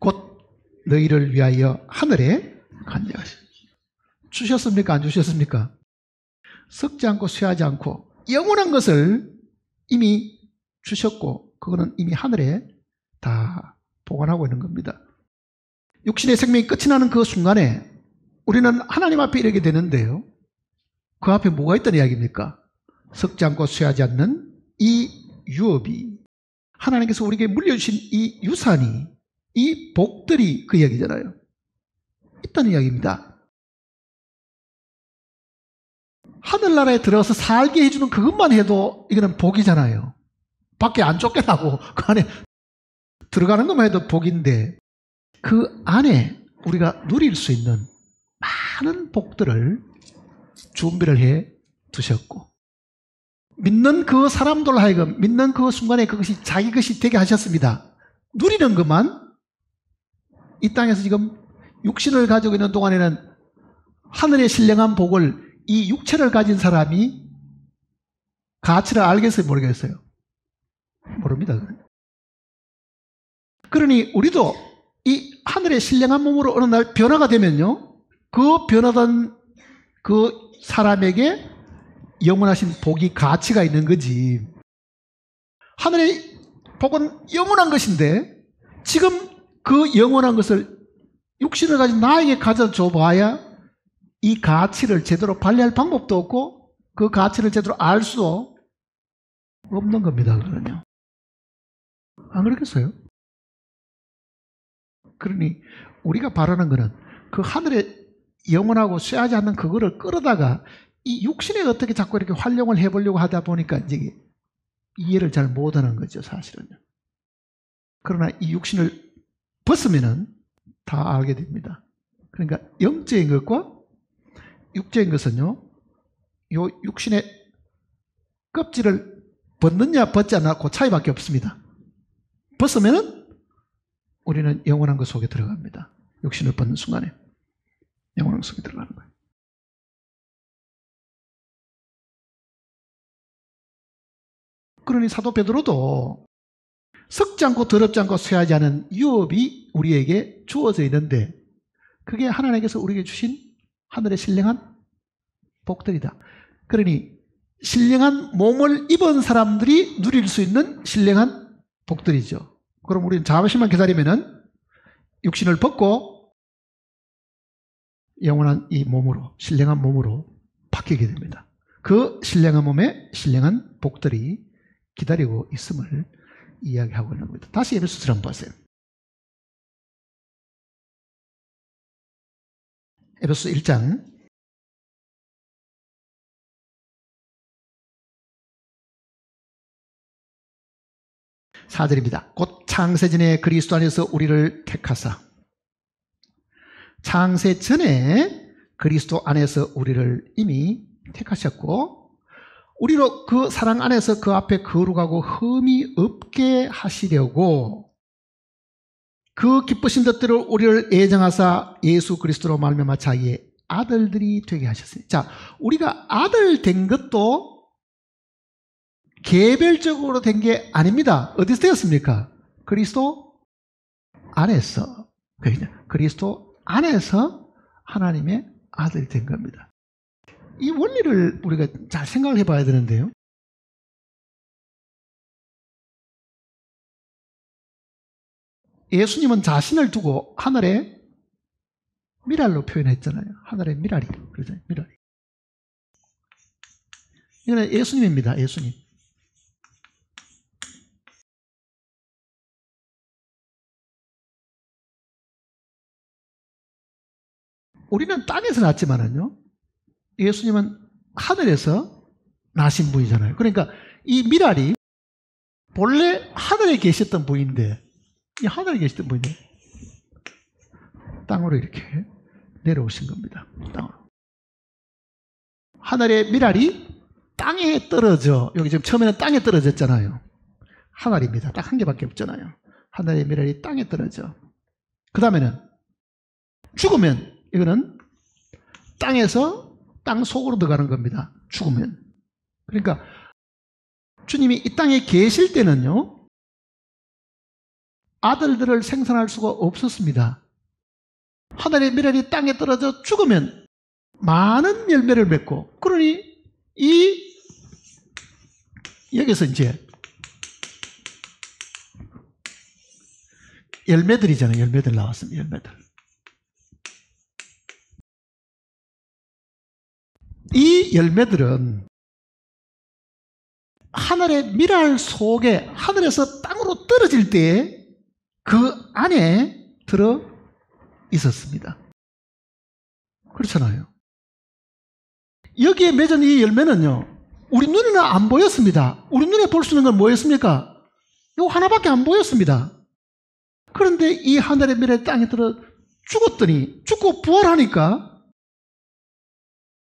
곧 너희를 위하여 하늘에 간직하시는. 주셨습니까? 안 주셨습니까? 썩지 않고 쇠하지 않고 영원한 것을 이미 주셨고, 그거는 이미 하늘에 다 보관하고 있는 겁니다. 육신의 생명이 끝이 나는 그 순간에 우리는 하나님 앞에 이르게 되는데요, 그 앞에 뭐가 있다는 이야기입니까? 썩지 않고 쇠하지 않는 이 유업이, 하나님께서 우리에게 물려주신 이 유산이, 이 복들이 그 이야기잖아요. 있다는 이야기입니다. 하늘나라에 들어서 살게 해주는 그것만 해도 이거는 복이잖아요. 밖에 안 쫓겨나고 그 안에 들어가는 것만 해도 복인데, 그 안에 우리가 누릴 수 있는 많은 복들을 준비를 해 두셨고, 믿는 그 사람들 하여금 믿는 그 순간에 그것이 자기 것이 되게 하셨습니다. 누리는 것만, 이 땅에서 지금 육신을 가지고 있는 동안에는 하늘의 신령한 복을 이 육체를 가진 사람이 가치를 알겠어요? 모르겠어요? 모릅니다. 그러니 우리도 이 하늘의 신령한 몸으로 어느 날 변화가 되면요, 그 변화된 그 사람에게 영원하신 복이 가치가 있는 거지. 하늘의 복은 영원한 것인데 지금 그 영원한 것을 육신을 가진 나에게 가져줘 봐야 이 가치를 제대로 발휘할 방법도 없고 그 가치를 제대로 알 수도 없는 겁니다. 그러면요. 안 그렇겠어요? 그러니 우리가 바라는 것은 그 하늘에 영원하고 쇠하지 않는 그거를 끌어다가 이 육신에 어떻게 자꾸 이렇게 활용을 해보려고 하다 보니까 이제 이해를 잘 못하는 거죠, 사실은요. 그러나 이 육신을 벗으면은 다 알게 됩니다. 그러니까 영적인 것과 육적인 것은요, 요 육신의 껍질을 벗느냐 벗지 않나 그 차이밖에 없습니다. 벗으면은 우리는 영원한 것 속에 들어갑니다. 육신을 벗는 순간에 영원한 것 속에 들어가는 거예요. 그러니 사도 베드로도 썩지 않고 더럽지 않고 쇠하지 않은 유업이 우리에게 주어져 있는데 그게 하나님께서 우리에게 주신 하늘의 신령한 복들이다. 그러니 신령한 몸을 입은 사람들이 누릴 수 있는 신령한 복들이죠. 그럼 우리는 잠시만 기다리면은 육신을 벗고 영원한 이 몸으로, 신령한 몸으로 바뀌게 됩니다. 그 신령한 몸에 신령한 복들이 기다리고 있음을 이야기하고 있는 겁니다. 다시 에베소서 한번 보세요. 에베소서 1장 4절입니다. 곧 창세전에 그리스도 안에서 우리를 택하사 창세 전에 그리스도 안에서 우리를 이미 택하셨고 우리로 그 사랑 안에서 그 앞에 거룩하고 흠이 없게 하시려고 그 기쁘신 뜻대로 우리를 예정하사 예수 그리스도로 말미암아 자기의 아들들이 되게 하셨으니. 자, 우리가 아들 된 것도 개별적으로 된 게 아닙니다. 어디서 되었습니까? 그리스도 안에서. 그리스도 안에서 하나님의 아들이 된 겁니다. 이 원리를 우리가 잘 생각을 해봐야 되는데요. 예수님은 자신을 두고 하늘의 미랄로 표현했잖아요. 하늘의 미랄이. 그러잖아요. 미랄이. 이거는 예수님입니다. 예수님. 우리는 땅에서 났지만은요. 예수님은 하늘에서 나신 분이잖아요. 그러니까 이 미랄이 본래 하늘에 계셨던 분인데 이 하늘에 계셨던 분이 땅으로 이렇게 내려오신 겁니다. 땅으로. 하늘의 미랄이 땅에 떨어져 여기 지금 처음에는 땅에 떨어졌잖아요. 하늘입니다. 딱 한 개밖에 없잖아요. 하늘의 미랄이 땅에 떨어져. 그 다음에는 죽으면 이거는 땅에서 땅 속으로 들어가는 겁니다. 죽으면. 그러니까 주님이 이 땅에 계실 때는요. 아들들을 생산할 수가 없었습니다. 하늘의 미랄이 땅에 떨어져 죽으면 많은 열매를 맺고 그러니 여기서 이제 열매들이잖아요. 열매들 나왔습니다. 열매들. 이 열매들은 하늘의 미랄 속에 하늘에서 땅으로 떨어질 때 그 안에 들어 있었습니다. 그렇잖아요. 여기에 맺은 이 열매는요. 우리 눈에는 안 보였습니다. 우리 눈에 볼 수 있는 건 뭐였습니까? 이거 하나밖에 안 보였습니다. 그런데 이 하늘의 미랄 땅에 들어 죽고 부활하니까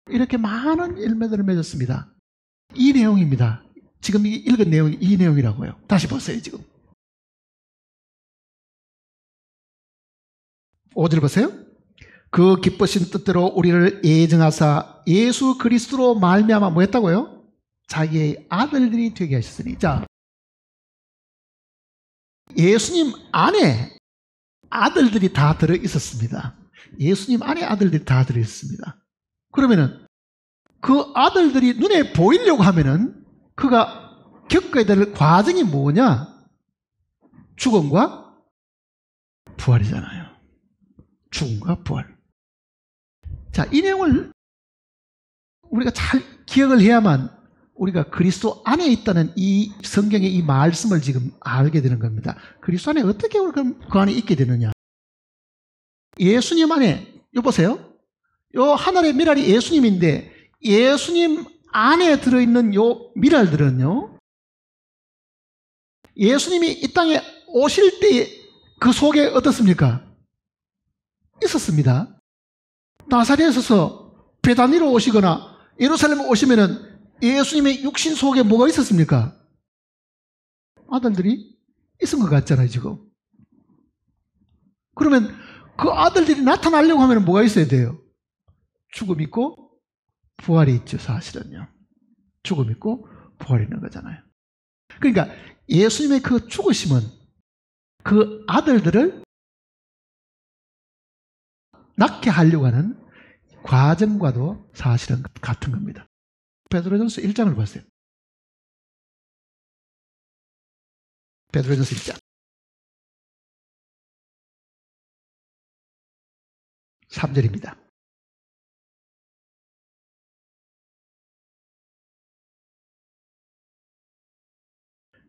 이렇게 많은 열매들을 맺었습니다. 이 내용입니다. 지금 읽은 내용이 이 내용이라고요. 다시 보세요. 지금 5절 보세요. 그 기쁘신 뜻대로 우리를 예정하사 예수 그리스도로 말미암아 뭐 했다고요? 자기의 아들들이 되게 하셨으니. 자, 예수님 안에 아들들이 다 들어 있었습니다. 예수님 안에 아들들이 다 들어 있습니다. 그러면은 그 아들들이 눈에 보이려고 하면은 그가 겪어야 될 과정이 뭐냐? 죽음과 부활이잖아요. 죽음과 부활. 자, 이 내용을 우리가 잘 기억을 해야만 우리가 그리스도 안에 있다는 이 성경의 이 말씀을 지금 알게 되는 겁니다. 그리스도 안에 어떻게 우리가 그 안에 있게 되느냐? 예수님 안에, 보세요. 요 하늘의 미랄이 예수님인데 예수님 안에 들어있는 요 미랄들은요, 예수님이 이 땅에 오실 때 그 속에 어떻습니까? 있었습니다. 나사렛에서 베다니로 오시거나 예루살렘 오시면은 예수님의 육신 속에 뭐가 있었습니까? 아들들이 있은 것 같잖아요, 지금. 그러면 그 아들들이 나타나려고 하면 뭐가 있어야 돼요? 죽음 있고 부활이 있죠, 사실은요. 죽음 있고 부활이 있는 거잖아요. 그러니까 예수님의 그 죽으심은 그 아들들을 낳게 하려고 하는 과정과도 사실은 같은 겁니다. 베드로전서 1장을 보세요. 베드로전서 1장 3절입니다.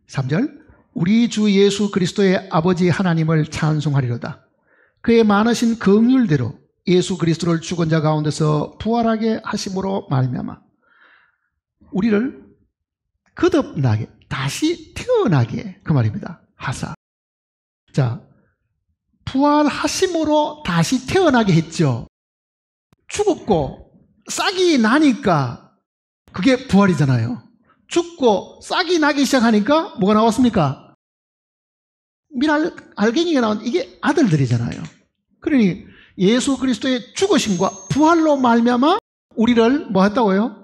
3절, 우리 주 예수 그리스도의 아버지 하나님을 찬송하리로다. 그의 많으신 긍휼대로 예수 그리스도를 죽은 자 가운데서 부활하게 하심으로 말미암아 우리를 거듭나게, 다시 태어나게, 그 말입니다. 하사. 자, 부활하심으로 다시 태어나게 했죠. 죽었고 싹이 나니까 그게 부활이잖아요. 죽고 싹이 나기 시작하니까 뭐가 나왔습니까? 알갱이가 나온 이게 아들들이잖아요. 그러니 예수 그리스도의 죽으심과 부활로 말미암아 우리를 뭐 했다고요?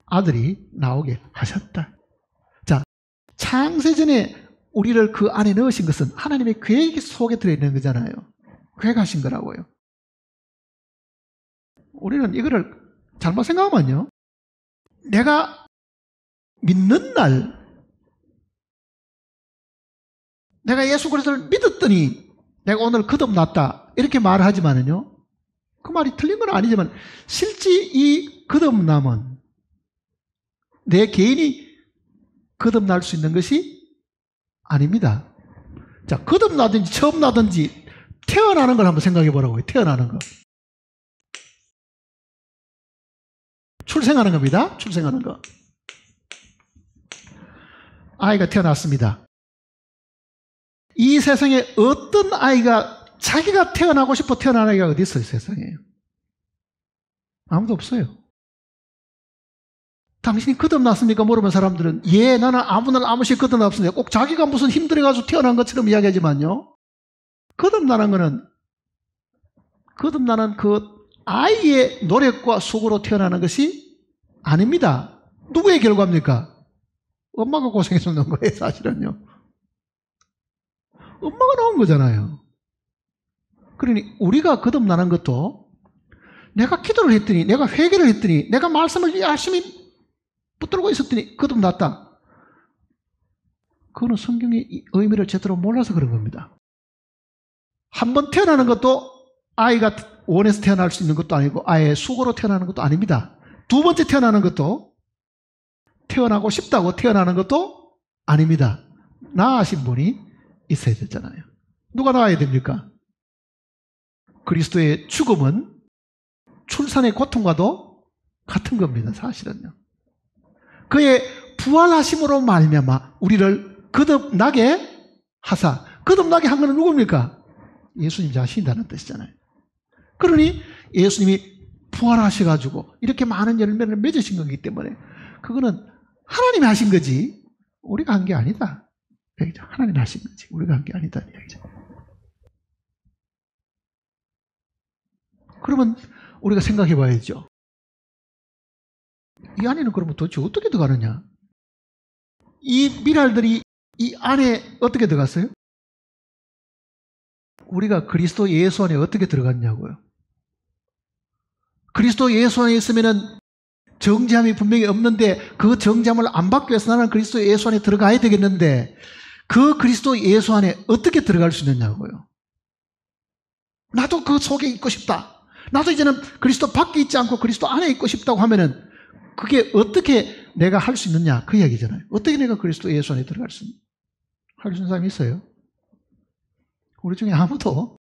아들이 나오게 하셨다. 자, 창세전에 우리를 그 안에 넣으신 것은 하나님의 계획 속에 들어있는 거잖아요. 계획하신 거라고요. 우리는 이거를 잘못 생각하면요, 내가 믿는 날 내가 예수 그리스도를 믿었더니 내가 오늘 거듭났다 이렇게 말하지만은요, 그 말이 틀린 건 아니지만 실제 이 거듭남은 내 개인이 거듭날 수 있는 것이 아닙니다. 자, 거듭나든지 처음 나든지 태어나는 걸 한번 생각해 보라고요. 태어나는 거. 출생하는 겁니다. 출생하는 거. 아이가 태어났습니다. 이 세상에 어떤 아이가 자기가 태어나고 싶어 태어나는 아이가 어디 있어요, 세상에? 아무도 없어요. 당신이 거듭났습니까? 물으면 사람들은 예, 나는 아무 날 아무 시 거듭났습니다. 꼭 자기가 무슨 힘들어가지고 태어난 것처럼 이야기하지만요, 거듭나는 그 아이의 노력과 속으로 태어나는 것이 아닙니다. 누구의 결과입니까? 엄마가 고생해서 넣은 거예요, 사실은요. 엄마가 나온 거잖아요. 그러니 우리가 거듭나는 것도 내가 기도를 했더니, 내가 회개를 했더니, 내가 말씀을 열심히 붙들고 있었더니 거듭났다. 그거는 성경의 의미를 제대로 몰라서 그런 겁니다. 한 번 태어나는 것도 아이가 원해서 태어날 수 있는 것도 아니고 아이의 수고로 태어나는 것도 아닙니다. 두 번째 태어나는 것도 태어나고 싶다고 태어나는 것도 아닙니다. 낳으신 분이 있어야 되잖아요. 누가 낳아야 됩니까? 그리스도의 죽음은 출산의 고통과도 같은 겁니다, 사실은요. 그의 부활하심으로 말미암아 우리를 거듭나게 하사, 거듭나게 한 것은 누굽니까? 예수님 자신이라는 뜻이잖아요. 그러니 예수님이 부활하셔가지고 이렇게 많은 열매를 맺으신 거기 때문에 그거는 하나님이 하신 거지 우리가 한 게 아니다. 하나님이 하신 거지 우리가 한 게 아니다. 그러면 우리가 생각해 봐야죠. 이 안에는 그러면 도대체 어떻게 들어가느냐? 이 미랄들이 이 안에 어떻게 들어갔어요? 우리가 그리스도 예수 안에 어떻게 들어갔냐고요? 그리스도 예수 안에 있으면은 정죄함이 분명히 없는데 그 정죄함을 안 받기 위해서 나는 그리스도 예수 안에 들어가야 되겠는데 그 그리스도 예수 안에 어떻게 들어갈 수 있느냐고요. 나도 그 속에 있고 싶다. 나도 이제는 그리스도 밖에 있지 않고 그리스도 안에 있고 싶다고 하면은 그게 어떻게 내가 할 수 있느냐 그 이야기잖아요. 어떻게 내가 그리스도 예수 안에 들어갈 수 있는 사람이 있어요? 우리 중에 아무도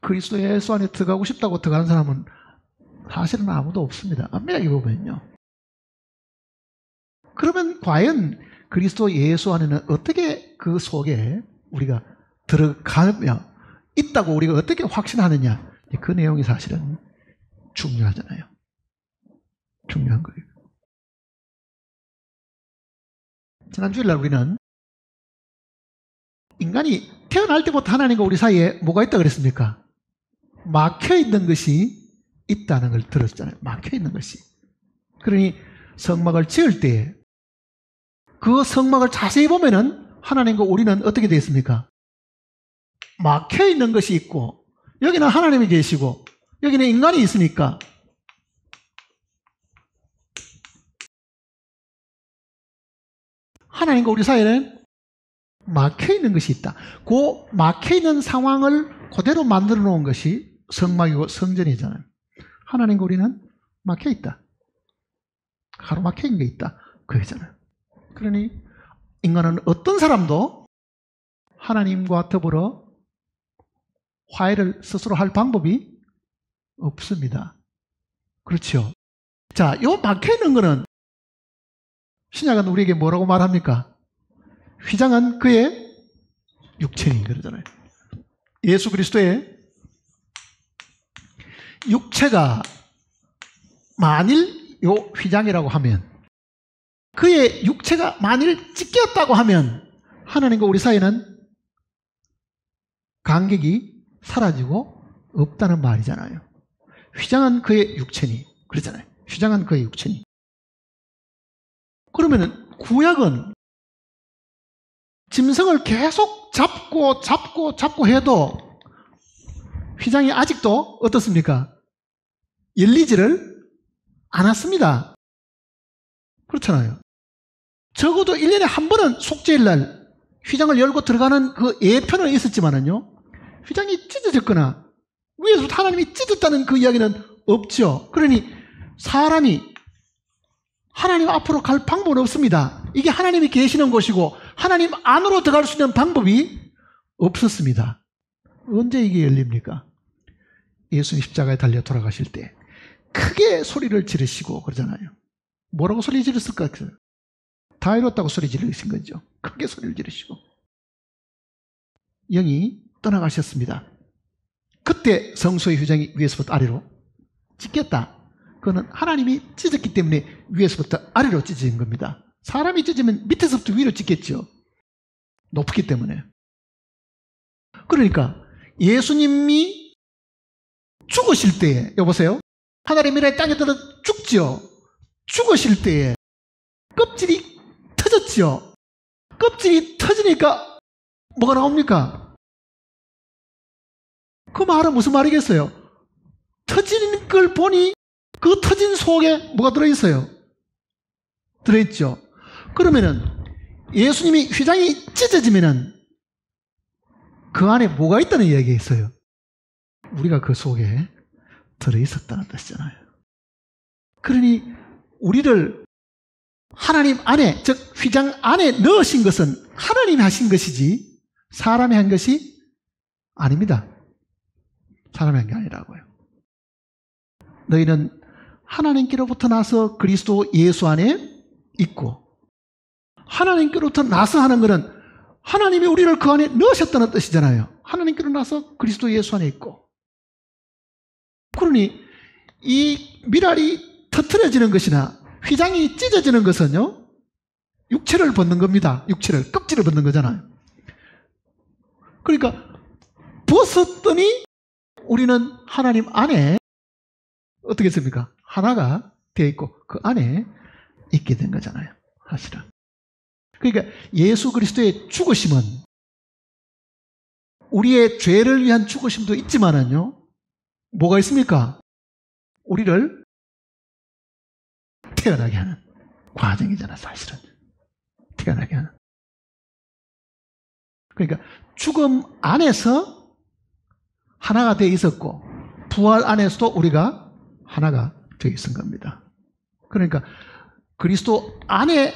그리스도 예수 안에 들어가고 싶다고 들어가는 사람은 사실은 아무도 없습니다. 엄밀하게 보면요. 그러면 과연 그리스도 예수 안에는 어떻게 그 속에 우리가 들어가며 있다고 우리가 어떻게 확신하느냐 그 내용이 사실은 중요하잖아요. 중요한 거예요. 지난 주일날 우리는 인간이 태어날 때부터 하나님과 우리 사이에 뭐가 있다 그랬습니까? 막혀있는 것이 있다는 걸 들었잖아요. 막혀있는 것이. 그러니 성막을 지을 때에 그 성막을 자세히 보면은 하나님과 우리는 어떻게 되어 있습니까? 막혀있는 것이 있고 여기는 하나님이 계시고 여기는 인간이 있으니까 하나님과 우리 사이에는 막혀있는 것이 있다. 그 막혀있는 상황을 그대로 만들어 놓은 것이 성막이고 성전이잖아요. 하나님과 우리는 막혀있다. 가로막혀있는 게 있다. 그거잖아요. 그러니 인간은 어떤 사람도 하나님과 더불어 화해를 스스로 할 방법이 없습니다. 그렇죠? 자, 요 막혀있는 거는 신약은 우리에게 뭐라고 말합니까? 휘장은 그의 육체니 그러잖아요. 예수 그리스도의 육체가 만일 요 휘장이라고 하면 그의 육체가 만일 찢겼다고 하면 하나님과 우리 사이는 간격이 사라지고 없다는 말이잖아요. 휘장은 그의 육체니 그러잖아요. 휘장은 그의 육체니. 그러면은 구약은 짐승을 계속 잡고 해도 휘장이 아직도 어떻습니까? 열리지를 않았습니다. 그렇잖아요. 적어도 1년에 한 번은 속죄일날 휘장을 열고 들어가는 그 예표는 있었지만은요, 휘장이 찢어졌거나 위에서 하나님이 찢었다는 그 이야기는 없죠. 그러니 사람이 하나님 앞으로 갈 방법은 없습니다. 이게 하나님이 계시는 곳이고 하나님 안으로 들어갈 수 있는 방법이 없었습니다. 언제 이게 열립니까? 예수님 십자가에 달려 돌아가실 때 크게 소리를 지르시고 그러잖아요. 뭐라고 소리 지르셨을까? 다 이뤘다고 소리 지르신 거죠. 크게 소리를 지르시고 영이 떠나가셨습니다. 그때 성소의 휘장이 위에서부터 아래로 찢겼다. 그거는 하나님이 찢었기 때문에 위에서부터 아래로 찢어진 겁니다. 사람이 찢으면 밑에서부터 위로 찢겠죠. 높기 때문에. 그러니까 예수님이 죽으실 때에, 여보세요? 하늘의 미라에 땅에 들어 죽죠. 죽으실 때에 껍질이 터졌죠. 껍질이 터지니까 뭐가 나옵니까? 그 말은 무슨 말이겠어요? 터지는 걸 보니 그 터진 속에 뭐가 들어있어요? 들어있죠. 그러면은 예수님이 휘장이 찢어지면은 그 안에 뭐가 있다는 이야기가 있어요? 우리가 그 속에 들어있었다는 뜻이잖아요. 그러니 우리를 하나님 안에, 즉 휘장 안에 넣으신 것은 하나님이 하신 것이지 사람이 한 것이 아닙니다. 사람이 한 게 아니라고요. 너희는 하나님께로부터 나서 그리스도 예수 안에 있고, 하나님께로부터 나서 하는 것은 하나님이 우리를 그 안에 넣으셨다는 뜻이잖아요. 하나님께로 나서 그리스도 예수 안에 있고. 그러니 이 미랄이 터트려지는 것이나 휘장이 찢어지는 것은요, 육체를 벗는 겁니다. 육체를, 껍질을 벗는 거잖아요. 그러니까 벗었더니 우리는 하나님 안에 어떻게 했습니까? 하나가 되어 있고 그 안에 있게 된 거잖아요. 사실은. 그러니까 예수 그리스도의 죽으심은 우리의 죄를 위한 죽으심도 있지만은요, 뭐가 있습니까? 우리를 태어나게 하는 과정이잖아, 사실은. 태어나게 하는. 그러니까 죽음 안에서 하나가 되어 있었고 부활 안에서도 우리가 하나가 되어 있은 겁니다. 그러니까 그리스도 안에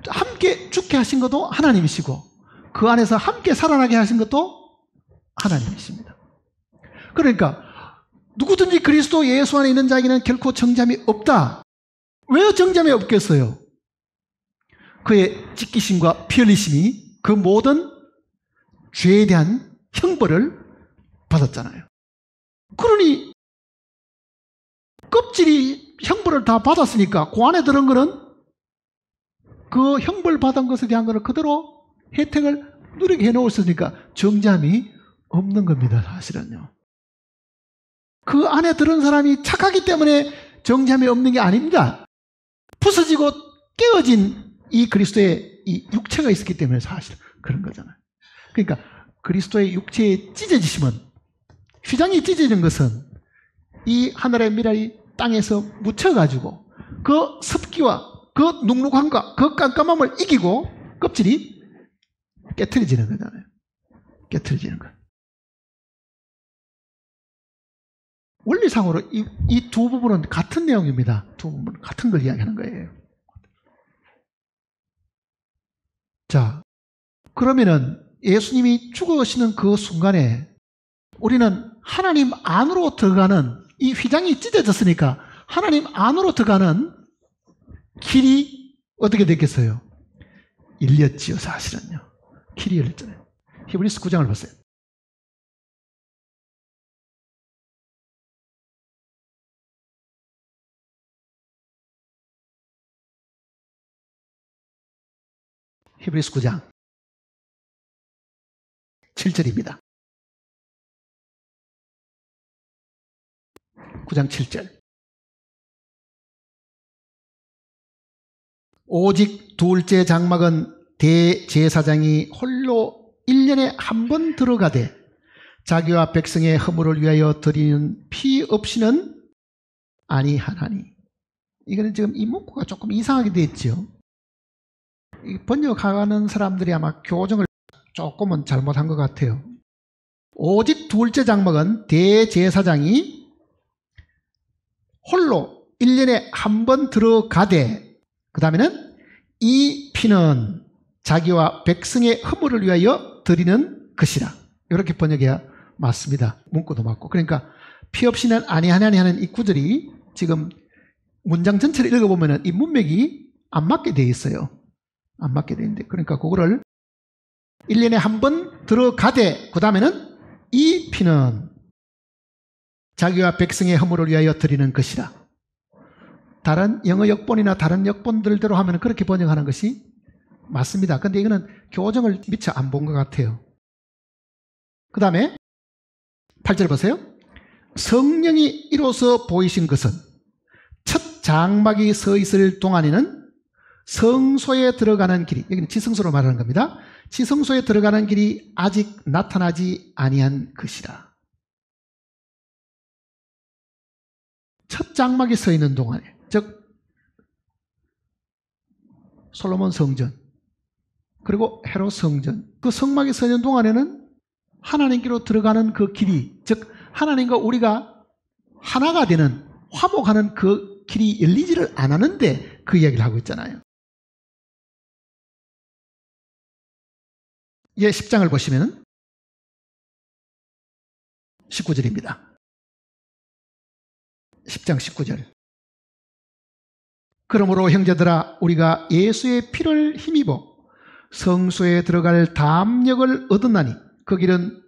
함께 죽게 하신 것도 하나님이시고 그 안에서 함께 살아나게 하신 것도 하나님이십니다. 그러니까 누구든지 그리스도 예수 안에 있는 자에게는 결코 정죄함이 없다. 왜 정죄함이 없겠어요? 그의 찢기심과 피 흘리심이 그 모든 죄에 대한 형벌을 받았잖아요. 그러니 껍질이 형벌을 다 받았으니까 그 안에 들은 거는 그 형벌 받은 것에 대한 거는 그대로 혜택을 누리게 해놓았으니까 정죄함이 없는 겁니다, 사실은요. 그 안에 들은 사람이 착하기 때문에 정죄함이 없는 게 아닙니다. 부서지고 깨어진 이 그리스도의 이 육체가 있었기 때문에 사실 그런 거잖아요. 그러니까 그리스도의 육체의 찢어지심은, 휘장이 찢어진 것은 이 하늘의 미랄이 땅에서 묻혀가지고 그 습기와 그 눅눅함과 그 깜깜함을 이기고 껍질이 깨트려지는 거잖아요. 깨트려지는 거. 원리상으로 이 두 부분은 같은 내용입니다. 두 부분은 같은 걸 이야기하는 거예요. 자, 그러면은 예수님이 죽으시는 그 순간에 우리는 하나님 안으로 들어가는, 이 휘장이 찢어졌으니까 하나님 안으로 들어가는 길이 어떻게 됐겠어요? 열렸지요, 사실은요. 길이 열렸잖아요. 히브리서 9장을 보세요. 히브리서 9장 7절입니다. 9장 7절. 오직 둘째 장막은 대제사장이 홀로 1년에 한 번 들어가되 자기와 백성의 허물을 위하여 드리는 피 없이는 아니하나니. 이거는 지금 이 문구가 조금 이상하게 되어 있죠. 번역하는 사람들이 아마 교정을 조금은 잘못한 것 같아요. 오직 둘째 장막은 대제사장이 홀로 1년에 한 번 들어가되, 그 다음에는 이 피는 자기와 백성의 허물을 위하여 드리는 것이라. 이렇게 번역해야 맞습니다. 문구도 맞고. 그러니까 피 없이는 아니하나니 하는 이 구절이 지금 문장 전체를 읽어보면 이 문맥이 안 맞게 되어 있어요. 안 맞게 되어 있는데, 그러니까 그거를 1년에 한 번 들어가되 그 다음에는 이 피는 자기와 백성의 허물을 위하여 드리는 것이라. 다른 영어 역본이나 다른 역본들대로 하면 그렇게 번역하는 것이 맞습니다. 그런데 이거는 교정을 미처 안 본 것 같아요. 그 다음에 8절 보세요. 성령이 이로써 보이신 것은 첫 장막이 서 있을 동안에는 성소에 들어가는 길이, 여기는 지성소로 말하는 겁니다. 지성소에 들어가는 길이 아직 나타나지 아니한 것이라. 첫 장막이 서 있는 동안에, 즉 솔로몬 성전 그리고 헤롯 성전, 그 성막이 서 있는 동안에는 하나님께로 들어가는 그 길이, 즉 하나님과 우리가 하나가 되는, 화목하는 그 길이 열리지를 않았는데 그 이야기를 하고 있잖아요. 예, 10장을 보시면 19절입니다. 10장 19절. 그러므로 형제들아, 우리가 예수의 피를 힘입어 성소에 들어갈 담력을 얻었나니 그 길은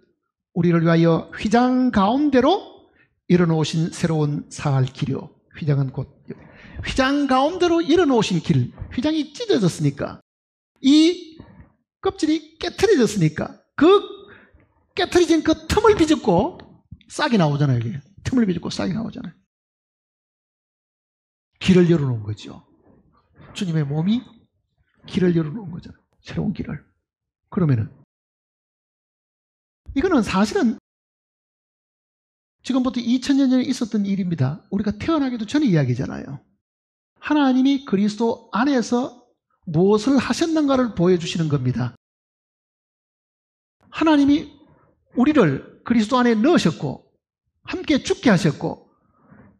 우리를 위하여 휘장 가운데로 일어놓으신 새로운 사할 길이요. 휘장은 곧 휘장 가운데로 일어놓으신 길. 휘장이 찢어졌으니까, 이 껍질이 깨트려졌으니까 그 깨트려진 그 틈을 비집고 싹이 나오잖아요. 이게 틈을 비집고 싹이 나오잖아요. 길을 열어놓은 거죠. 주님의 몸이 길을 열어놓은 거잖아요. 새로운 길을. 그러면은 이거는 사실은 지금부터 2000년 전에 있었던 일입니다. 우리가 태어나기도 전에 이야기잖아요. 하나님이 그리스도 안에서 무엇을 하셨는가를 보여주시는 겁니다. 하나님이 우리를 그리스도 안에 넣으셨고 함께 죽게 하셨고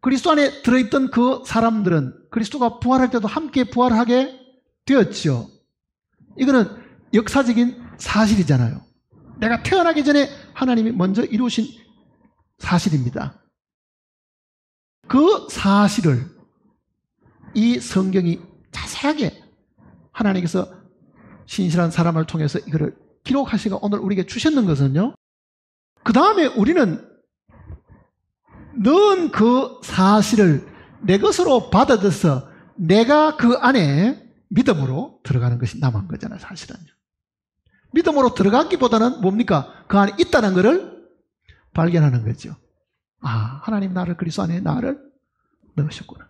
그리스도 안에 들어있던 그 사람들은 그리스도가 부활할 때도 함께 부활하게 되었죠. 이거는 역사적인 사실이잖아요. 내가 태어나기 전에 하나님이 먼저 이루신 사실입니다. 그 사실을 이 성경이 자세하게 하나님께서 신실한 사람을 통해서 이거를 기록하시고 오늘 우리에게 주셨는 것은요, 그 다음에 우리는 넣은 그 사실을 내 것으로 받아들여서 내가 그 안에 믿음으로 들어가는 것이 남은 거잖아요. 사실은요. 믿음으로 들어가기보다는 뭡니까? 그 안에 있다는 것을 발견하는 거죠. 아, 하나님 나를 그리스도 안에 나를 넣으셨구나.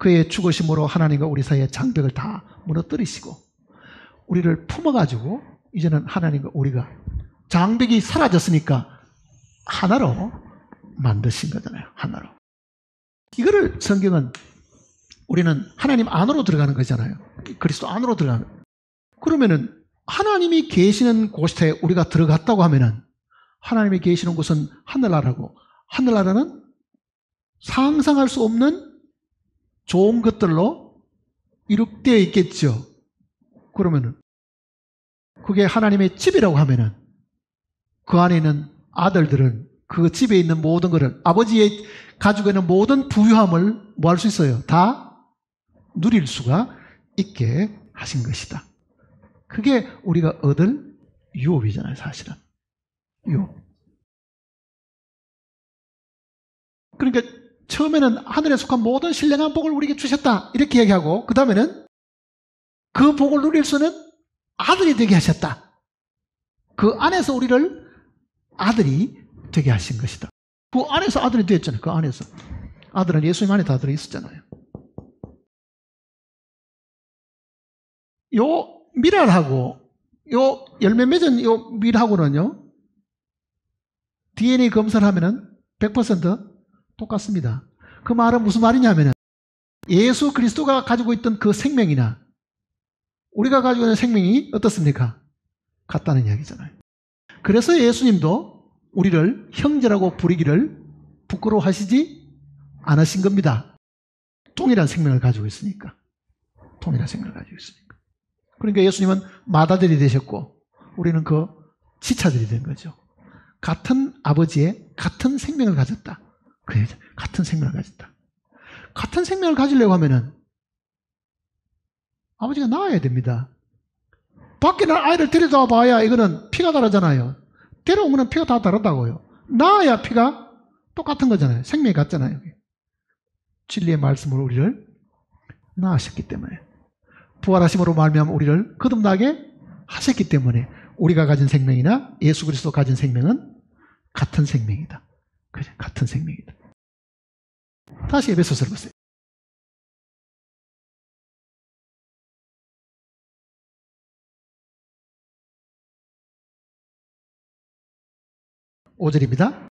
그의 죽으심으로 하나님과 우리 사이의 장벽을 다 무너뜨리시고 우리를 품어가지고 이제는 하나님과 우리가 장벽이 사라졌으니까 하나로 만드신 거잖아요. 하나로. 이거를 성경은 우리는 하나님 안으로 들어가는 거잖아요. 그리스도 안으로 들어가는 거예요. 그러면은 하나님이 계시는 곳에 우리가 들어갔다고 하면은 하나님이 계시는 곳은 하늘나라고, 하늘나라는 상상할 수 없는 좋은 것들로 이룩되어 있겠죠. 그러면은 그게 하나님의 집이라고 하면은 그 안에 있는 아들들은 그 집에 있는 모든 것을, 아버지의 가지고 있는 모든 부유함을 뭐 할 수 있어요? 다 누릴 수가 있게 하신 것이다. 그게 우리가 얻을 유업이잖아요. 사실은 유업. 그러니까 처음에는 하늘에 속한 모든 신령한 복을 우리에게 주셨다 이렇게 얘기하고, 그 다음에는 그 복을 누릴 수는 아들이 되게 하셨다. 그 안에서 우리를 아들이 되게 하신 것이다. 그 안에서 아들이 되었잖아요. 그 안에서 아들은 예수님 안에 다 들어있었잖아요. 요 미랄하고 요 열매 맺은 요 밀하고는요, DNA 검사를 하면은 100% 똑같습니다. 그 말은 무슨 말이냐면은 예수 그리스도가 가지고 있던 그 생명이나 우리가 가지고 있는 생명이 어떻습니까? 같다는 이야기잖아요. 그래서 예수님도 우리를 형제라고 부르기를 부끄러워하시지 않으신 겁니다. 동일한 생명을 가지고 있으니까. 동일한 생명을 가지고 있으니까. 그러니까 예수님은 맏아들이 되셨고 우리는 그 지차들이 된 거죠. 같은 아버지의 같은 생명을 가졌다. 그래, 같은 생명을 가졌다. 같은 생명을 가지려고 하면은 아버지가 낳아야 됩니다. 밖에 난 아이를 데려다 봐야 이거는 피가 다르잖아요. 데려오면 피가 다 다르다고요. 낳아야 피가 똑같은 거잖아요. 생명이 같잖아요. 진리의 말씀으로 우리를 낳으셨기 때문에, 부활하심으로 말미암아 우리를 거듭나게 하셨기 때문에 우리가 가진 생명이나 예수 그리스도 가진 생명은 같은 생명이다. 그래, 같은 생명이다. 다시 에베소서를 보세요. (5절입니다)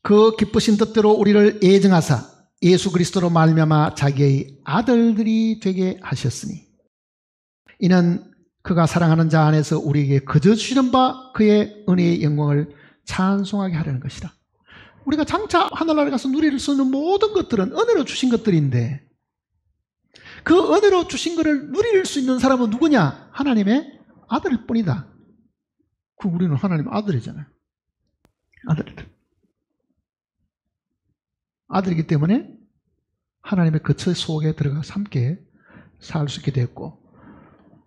그 기쁘신 뜻대로 우리를 예정하사 예수 그리스도로 말미암아 자기의 아들들이 되게 하셨으니 이는 그가 사랑하는 자 안에서 우리에게 거저 주시는 바 그의 은혜의 영광을 찬송하게 하려는 것이다. 우리가 장차 하늘나라에 가서 누릴 수 있는 모든 것들은 은혜로 주신 것들인데, 그 은혜로 주신 것을 누릴 수 있는 사람은 누구냐? 하나님의 아들일 뿐이다. 그 우리는 하나님의 아들이잖아요. 아들이들. 아들이기 때문에 하나님의 거처 속에 들어가서 함께 살 수 있게 됐고,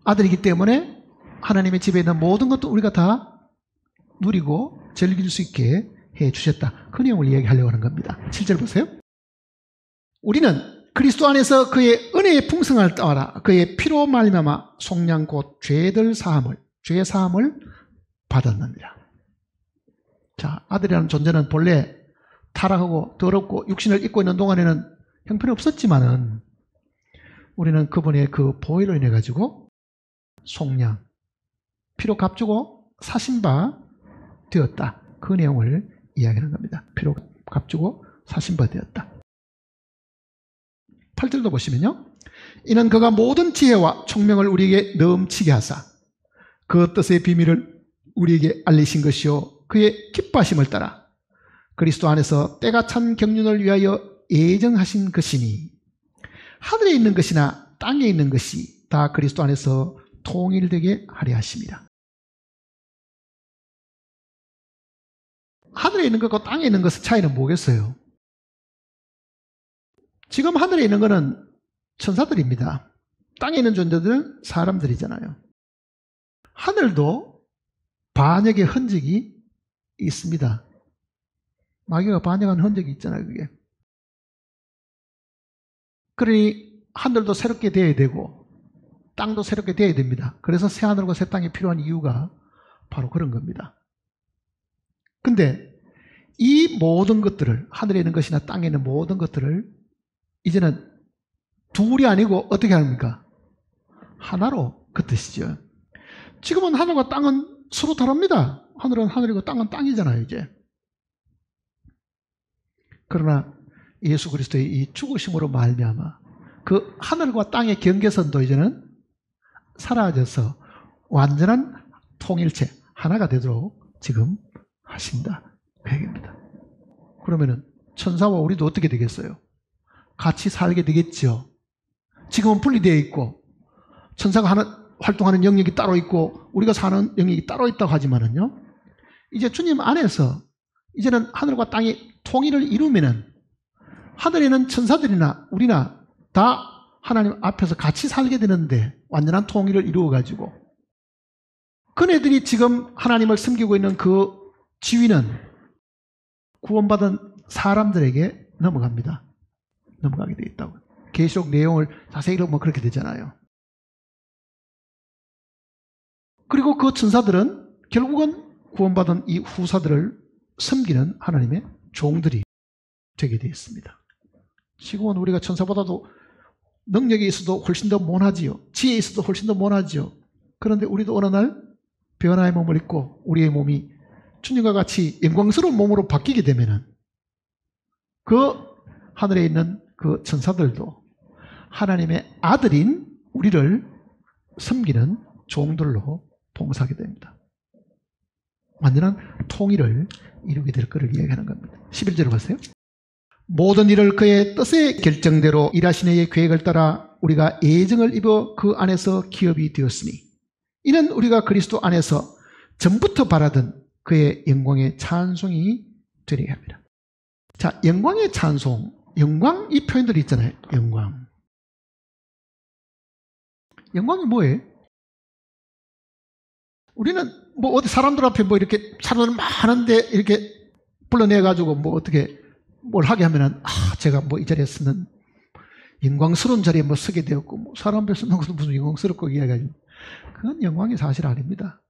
아들이기 때문에 하나님의 집에 있는 모든 것도 우리가 다 누리고 즐길 수 있게 해 주셨다. 그 내용을 이야기하려고 하는 겁니다. 7절 보세요. 우리는 그리스도 안에서 그의 은혜의 풍성을 따라 그의 피로 말미암아 속량 곧 죄 사함을 받았느니라. 자, 아들이라는 존재는 본래 타락하고 더럽고 육신을 입고 있는 동안에는 형편이 없었지만은 우리는 그분의 그 보혈로 인해 가지고 속량, 피로 값주고 사신 바 되었다. 그 내용을 이야기하는 겁니다. 피로 값주고 사신 바 되었다. 8절도 보시면요. 이는 그가 모든 지혜와 총명을 우리에게 넘치게 하사 그 뜻의 비밀을 우리에게 알리신 것이요 그의 기뻐하심을 따라 그리스도 안에서 때가 찬 경륜을 위하여 예정하신 것이니 하늘에 있는 것이나 땅에 있는 것이 다 그리스도 안에서 통일되게 하려 하심이라. 하늘에 있는 것과 땅에 있는 것의 차이는 뭐겠어요? 지금 하늘에 있는 것은 천사들입니다. 땅에 있는 존재들은 사람들이잖아요. 하늘도 반역의 흔적이 있습니다. 마귀가 반역한 흔적이 있잖아요, 그게. 그러니 하늘도 새롭게 되어야 되고 땅도 새롭게 되어야 됩니다. 그래서 새 하늘과 새 땅이 필요한 이유가 바로 그런 겁니다. 근데 이 모든 것들을, 하늘에 있는 것이나 땅에 있는 모든 것들을 이제는 둘이 아니고 어떻게 합니까? 하나로 그 뜻이죠. 지금은 하늘과 땅은 서로 다릅니다. 하늘은 하늘이고 땅은 땅이잖아요, 이제. 그러나 예수 그리스도의 이 죽으심으로 말미암아 그 하늘과 땅의 경계선도 이제는 사라져서 완전한 통일체, 하나가 되도록 지금 하신다. 그 얘기입니다. 그러면은 천사와 우리도 어떻게 되겠어요? 같이 살게 되겠죠. 지금은 분리되어 있고 천사가 활동하는 영역이 따로 있고 우리가 사는 영역이 따로 있다고 하지만은요, 이제 주님 안에서 이제는 하늘과 땅이 통일을 이루면은 하늘에는 천사들이나 우리나 다 하나님 앞에서 같이 살게 되는데 완전한 통일을 이루어가지고 그네들이 지금 하나님을 섬기고 있는 그 지위는 구원받은 사람들에게 넘어갑니다. 넘어가게 되어 있다고. 계시록 내용을 자세히 읽으면 그렇게 되잖아요. 그리고 그 천사들은 결국은 구원받은 이 후사들을 섬기는 하나님의 종들이 되게 되어 있습니다. 지금은 우리가 천사보다도 능력이 있어도 훨씬 더 못하지요. 지혜 있어도 훨씬 더 못하지요. 그런데 우리도 어느 날 변화의 몸을 입고 우리의 몸이 주님과 같이 영광스러운 몸으로 바뀌게 되면은 그 하늘에 있는 그 천사들도 하나님의 아들인 우리를 섬기는 종들로 봉사하게 됩니다. 완전한 통일을 이루게 될 것을 이야기하는 겁니다. 11절을 보세요. 모든 일을 그의 뜻의 결정대로 일하시는 이의 계획을 따라 우리가 예정을 입어 그 안에서 기업이 되었으니 이는 우리가 그리스도 안에서 전부터 바라던 그의 영광의 찬송이 되리게 합니다. 자, 영광의 찬송, 영광 이 표현들이 있잖아요. 영광. 영광이 뭐예요? 우리는 뭐 어디 사람들 앞에 뭐 이렇게 사람들 많은데 이렇게 불러내가지고 뭐 어떻게 뭘 하게 하면은 제가 뭐 이 자리에 쓰는 영광스러운 자리에 뭐 서게 되었고 뭐 사람 앞에 쓰는 것도 무슨 영광스럽고 이야기하죠. 그건 영광이 사실 아닙니다.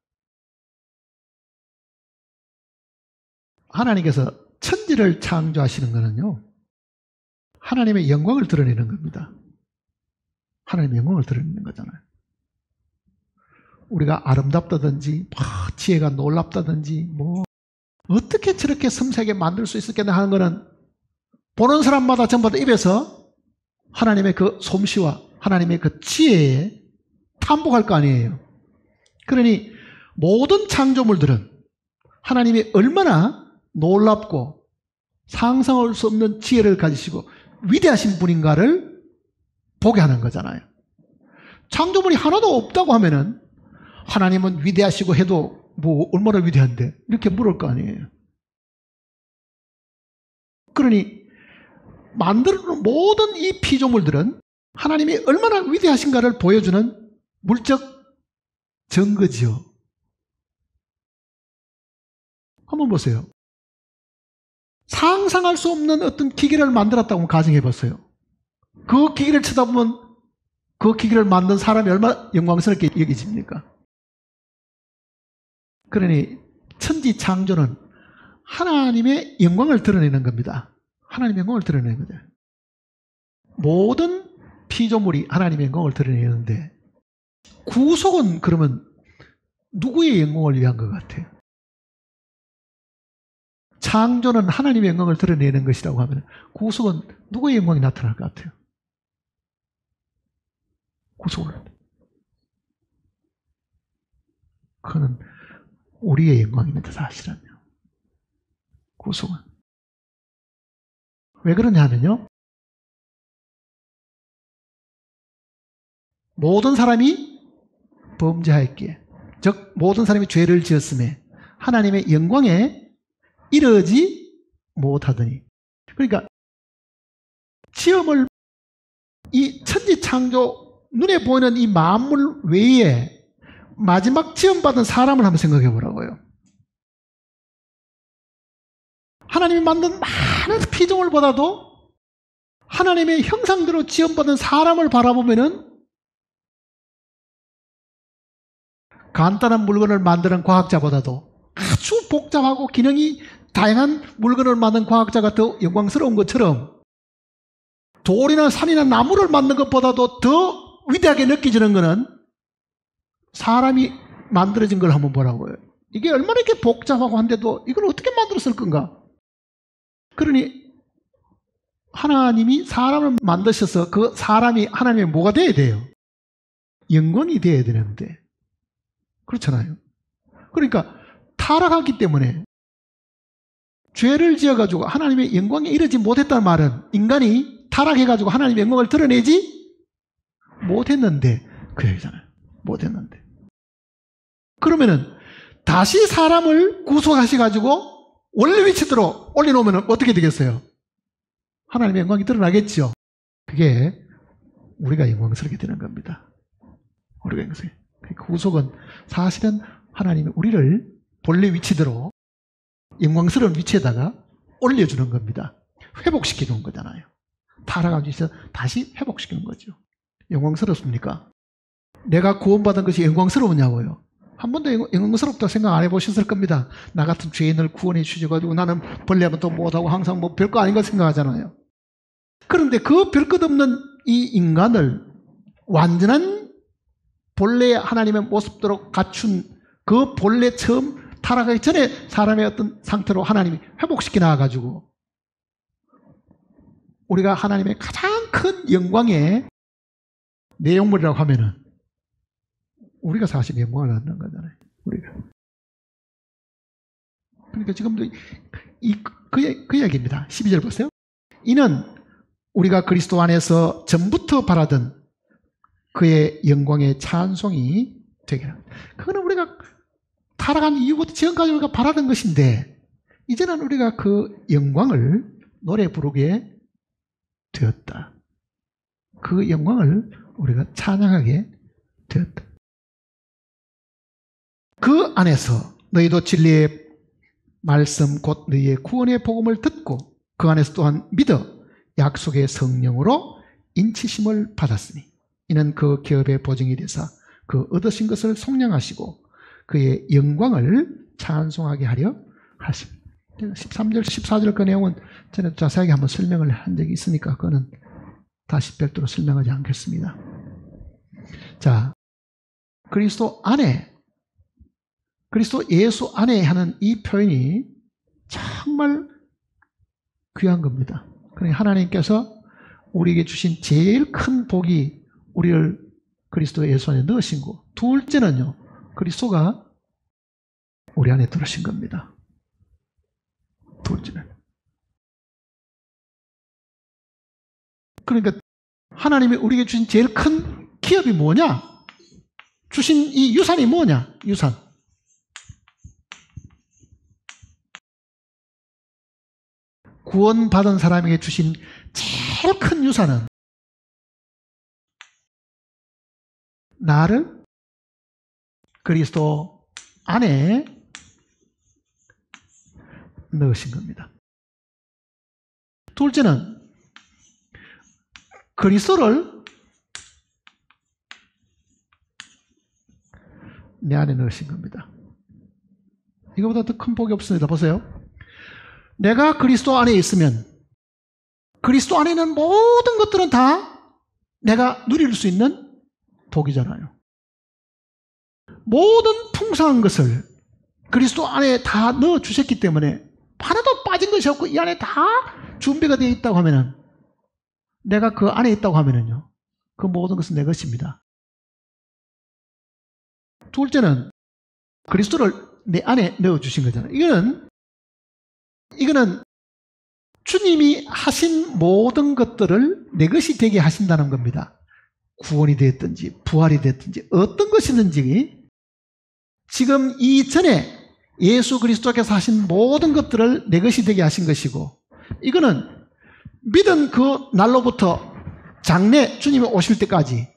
하나님께서 천지를 창조하시는 것은요, 하나님의 영광을 드러내는 겁니다. 하나님의 영광을 드러내는 거잖아요. 우리가 아름답다든지 지혜가 놀랍다든지 뭐 어떻게 저렇게 섬세하게 만들 수 있었겠나 하는 것은 보는 사람마다 전부 다 입에서 하나님의 그 솜씨와 하나님의 그 지혜에 탐복할 거 아니에요. 그러니 모든 창조물들은 하나님이 얼마나 놀랍고 상상할 수 없는 지혜를 가지시고 위대하신 분인가를 보게 하는 거잖아요. 창조물이 하나도 없다고 하면은 하나님은 위대하시고 해도 뭐 얼마나 위대한데 이렇게 물을 거 아니에요. 그러니 만드는 모든 이 피조물들은 하나님이 얼마나 위대하신가를 보여주는 물적 증거지요. 한번 보세요. 상상할 수 없는 어떤 기계를 만들었다고 가정해 보세요. 그 기계를 쳐다보면 그 기계를 만든 사람이 얼마나 영광스럽게 여겨집니까? 그러니 천지 창조는 하나님의 영광을 드러내는 겁니다. 하나님의 영광을 드러내는 거죠. 모든 피조물이 하나님의 영광을 드러내는데 구속은 그러면 누구의 영광을 위한 것 같아요? 창조는 하나님의 영광을 드러내는 것이라고 하면 구속은 누구의 영광이 나타날 것 같아요? 구속을. 그는 우리의 영광입니다, 사실은요. 구속은. 왜 그러냐 하면요, 모든 사람이 범죄하였기에, 즉 모든 사람이 죄를 지었음에 하나님의 영광에 이르지 못하더니. 그러니까 시험을, 이 천지창조 눈에 보이는 이 만물 외에 마지막 지음받은 사람을 한번 생각해 보라고요. 하나님이 만든 많은 피조물보다도 하나님의 형상대로 지음받은 사람을 바라보면은 간단한 물건을 만드는 과학자보다도 아주 복잡하고 기능이 다양한 물건을 만든 과학자가 더 영광스러운 것처럼, 돌이나 산이나 나무를 만든 것보다도 더 위대하게 느껴지는 것은 사람이 만들어진 걸 한번 보라고요. 이게 얼마나 이렇게 복잡하고 한데도 이걸 어떻게 만들었을 건가? 그러니 하나님이 사람을 만드셔서 그 사람이 하나님의 뭐가 돼야 돼요? 영광이 돼야 되는데, 그렇잖아요. 그러니까 타락하기 때문에 죄를 지어가지고 하나님의 영광에 이르지 못했다는 말은 인간이 타락해가지고 하나님의 영광을 드러내지 못했는데, 그 얘기잖아요. 못했는데. 그러면은 다시 사람을 구속하셔가지고 원래 위치대로 올려놓으면 어떻게 되겠어요? 하나님의 영광이 드러나겠죠. 그게 우리가 영광스럽게 되는 겁니다. 우리가 영광스럽게. 구속은 사실은 하나님이 우리를 본래 위치대로 영광스러운 위치에다가 올려주는 겁니다. 회복시키는 거잖아요. 타락한 위치에서 다시 회복시키는 거죠. 영광스럽습니까? 내가 구원받은 것이 영광스러우냐고요? 한 번도 영광스럽다고 생각 안 해보셨을 겁니다. 나 같은 죄인을 구원해 주셔가지고 나는 벌레하면 또 못하고 항상 뭐 별거 아닌 거 생각하잖아요. 그런데 그 별것 없는 이 인간을 완전한 본래 하나님의 모습대로 갖춘 그 본래 처음 타락하기 전에 사람의 어떤 상태로 하나님이 회복시켜 나와가지고 우리가 하나님의 가장 큰 영광의 내용물이라고 하면은 우리가 사실 영광을 얻는 거잖아요. 우리가. 그러니까 지금도 그 이야기입니다. 12절 보세요. 이는 우리가 그리스도 안에서 전부터 바라던 그의 영광의 찬송이 되게 합니다. 그거는 우리가 타락한 이후부터 지금까지 우리가 바라던 것인데, 이제는 우리가 그 영광을 노래 부르게 되었다. 그 영광을 우리가 찬양하게 되었다. 그 안에서 너희도 진리의 말씀 곧 너희의 구원의 복음을 듣고 그 안에서 또한 믿어 약속의 성령으로 인치심을 받았으니 이는 그 기업의 보증이 되사 그 얻으신 것을 속량하시고 그의 영광을 찬송하게 하려 하십니다. 13절, 14절 그 내용은 전에 자세하게 한번 설명을 한 적이 있으니까 그거는 다시 별도로 설명하지 않겠습니다. 자, 그리스도 안에, 그리스도 예수 안에 하는 이 표현이 정말 귀한 겁니다. 그러니 하나님께서 우리에게 주신 제일 큰 복이 우리를 그리스도 예수 안에 넣으신 거. 둘째는요, 그리스도가 우리 안에 들으신 겁니다. 둘째는. 그러니까 하나님이 우리에게 주신 제일 큰 기업이 뭐냐? 주신 이 유산이 뭐냐? 유산. 구원받은 사람에게 주신 제일 큰 유산은 나를 그리스도 안에 넣으신 겁니다. 둘째는 그리스도를 내 안에 넣으신 겁니다. 이거보다 더 큰 복이 없습니다. 보세요. 내가 그리스도 안에 있으면 그리스도 안에 있는 모든 것들은 다 내가 누릴 수 있는 복이잖아요. 모든 풍성한 것을 그리스도 안에 다 넣어주셨기 때문에 하나도 빠진 것이 없고 이 안에 다 준비가 되어 있다고 하면은, 내가 그 안에 있다고 하면은요, 그 모든 것은 내 것입니다. 둘째는 그리스도를 내 안에 넣어주신 거잖아요. 이거는 주님이 하신 모든 것들을 내 것이 되게 하신다는 겁니다. 구원이 됐든지 부활이 됐든지 어떤 것이든지 지금 이전에 예수 그리스도께서 하신 모든 것들을 내 것이 되게 하신 것이고, 이거는 믿은 그 날로부터 장래 주님이 오실 때까지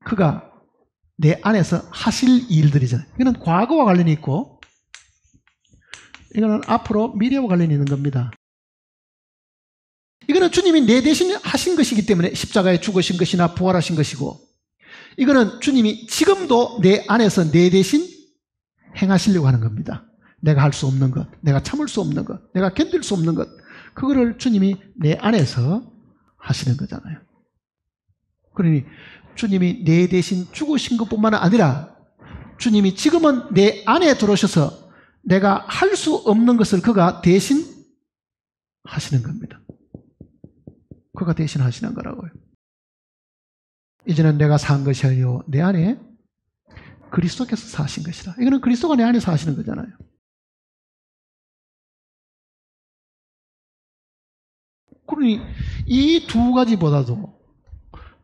그가 내 안에서 하실 일들이잖아요. 이거는 과거와 관련이 있고, 이거는 앞으로 미래와 관련이 있는 겁니다. 이거는 주님이 내 대신 하신 것이기 때문에 십자가에 죽으신 것이나 부활하신 것이고, 이거는 주님이 지금도 내 안에서 내 대신 행하시려고 하는 겁니다. 내가 할 수 없는 것, 내가 참을 수 없는 것, 내가 견딜 수 없는 것, 그거를 주님이 내 안에서 하시는 거잖아요. 그러니 주님이 내 대신 죽으신 것뿐만 아니라 주님이 지금은 내 안에 들어오셔서 내가 할 수 없는 것을 그가 대신 하시는 겁니다. 그가 대신 하시는 거라고요. 이제는 내가 산 것이 아니요 내 안에 그리스도께서 사신 것이라. 이거는 그리스도가 내 안에 사시는 거잖아요. 그러니 이 두 가지보다도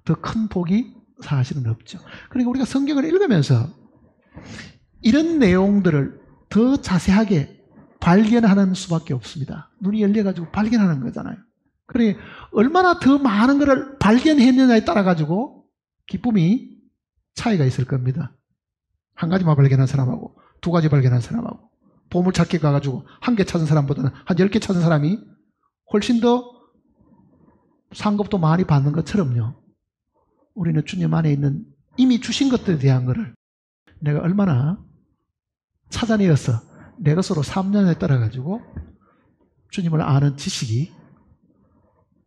더 큰 복이 사실은 없죠. 그러니까 우리가 성경을 읽으면서 이런 내용들을 더 자세하게 발견하는 수밖에 없습니다. 눈이 열려가지고 발견하는 거잖아요. 그러니 얼마나 더 많은 것을 발견했느냐에 따라 가지고 기쁨이 차이가 있을 겁니다. 한 가지만 발견한 사람하고 두 가지 발견한 사람하고 보물찾기 가가지고 한 개 찾은 사람보다는 한 10개 찾은 사람이 훨씬 더 상급도 많이 받는 것처럼요. 우리는 주님 안에 있는 이미 주신 것들에 대한 것을 내가 얼마나 찾아내어서 내 것으로 3년에 따라 가지고 주님을 아는 지식이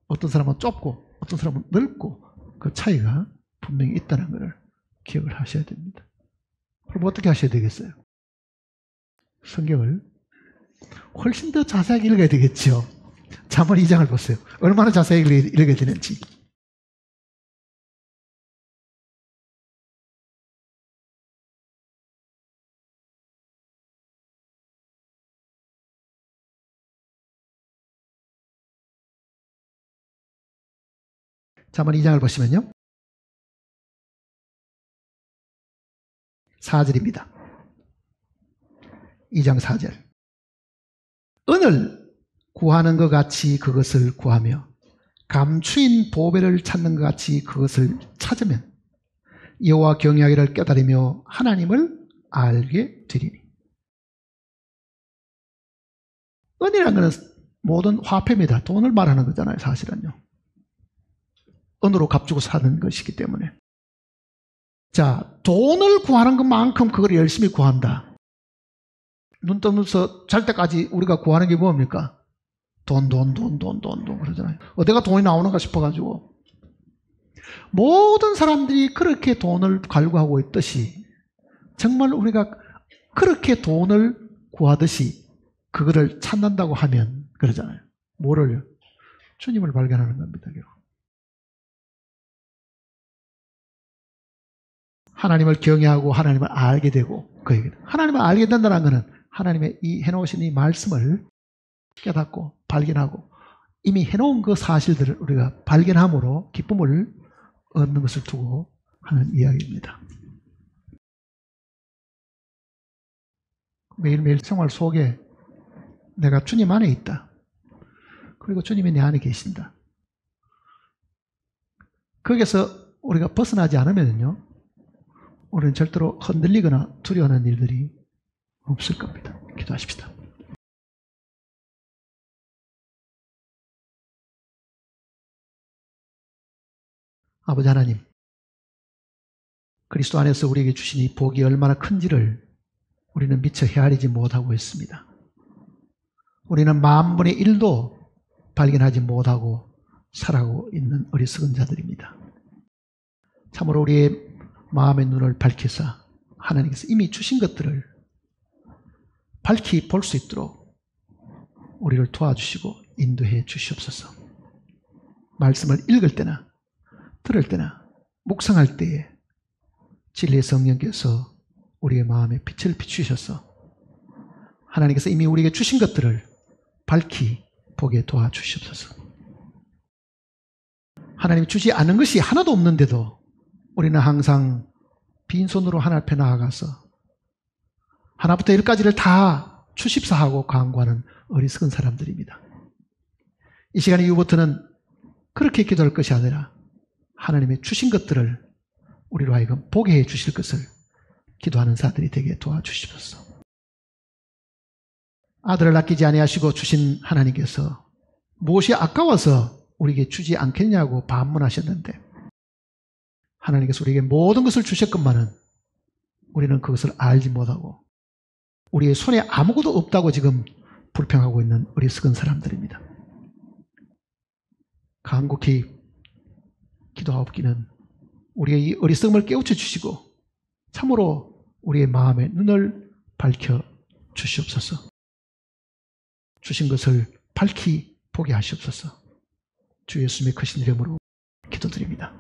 어떤 사람은 좁고 어떤 사람은 넓고 그 차이가 분명히 있다는 것을 기억을 하셔야 됩니다. 그럼 어떻게 하셔야 되겠어요? 성경을 훨씬 더 자세하게 읽어야 되겠죠. 잠언 2장을 보세요. 얼마나 자세히 읽어야 되는지. 잠언 2장을 보시면요. 4절입니다. 2장 4절. 은을 구하는 것 같이 그것을 구하며 감추인 보배를 찾는 것 같이 그것을 찾으면 여호와 경외하기를 깨달으며 하나님을 알게 되리니. 은이라는 것은 모든 화폐입니다. 돈을 말하는 거잖아요. 사실은요. 은으로 값주고 사는 것이기 때문에. 자, 돈을 구하는 것만큼 그걸 열심히 구한다. 눈 떠면서 잘 때까지 우리가 구하는 게 뭡니까? 돈 그러잖아요. 어디가 돈이 나오는가 싶어가지고. 모든 사람들이 그렇게 돈을 갈구하고 있듯이 정말 우리가 그렇게 돈을 구하듯이 그거를 찾는다고 하면 그러잖아요. 뭐를요? 주님을 발견하는 겁니다. 결국. 하나님을 경외하고 하나님을 알게 되고 그 얘기는 하나님을 알게 된다는 것은 하나님의 이 해놓으신 이 말씀을 깨닫고 발견하고 이미 해놓은 그 사실들을 우리가 발견함으로 기쁨을 얻는 것을 두고 하는 이야기입니다. 매일매일 생활 속에 내가 주님 안에 있다. 그리고 주님이 내 안에 계신다. 거기서 우리가 벗어나지 않으면요, 우리는 절대로 흔들리거나 두려워하는 일들이 없을 겁니다. 기도하십시다. 아버지 하나님, 그리스도 안에서 우리에게 주신 이 복이 얼마나 큰지를 우리는 미처 헤아리지 못하고 있습니다. 우리는 만분의 1도 발견하지 못하고 살아가고 있는 어리석은 자들입니다. 참으로 우리의 마음의 눈을 밝히사 하나님께서 이미 주신 것들을 밝히 볼 수 있도록 우리를 도와주시고 인도해 주시옵소서. 말씀을 읽을 때나 들을 때나 묵상할 때에 진리의 성령께서 우리의 마음에 빛을 비추셔서 하나님께서 이미 우리에게 주신 것들을 밝히 보게 도와주시옵소서. 하나님이 주지 않은 것이 하나도 없는데도 우리는 항상 빈손으로 하나님 앞에 나아가서 하나부터 열까지를 다 추십사하고 간구하는 어리석은 사람들입니다. 이 시간 이후부터는 그렇게 기도할 것이 아니라 하나님의 주신 것들을 우리로 하여금 보게 해 주실 것을 기도하는 자들이 되게 도와주시옵소서. 아들을 아끼지 아니하시고 주신 하나님께서 무엇이 아까워서 우리에게 주지 않겠냐고 반문하셨는데 하나님께서 우리에게 모든 것을 주셨건만은 우리는 그것을 알지 못하고 우리의 손에 아무것도 없다고 지금 불평하고 있는 어리석은 사람들입니다. 간곡히 기도하옵기는 우리의 이 어리석음을 깨우쳐 주시고 참으로 우리의 마음의 눈을 밝혀 주시옵소서. 주신 것을 밝히 보게 하시옵소서. 주 예수님의 크신 이름으로 기도드립니다.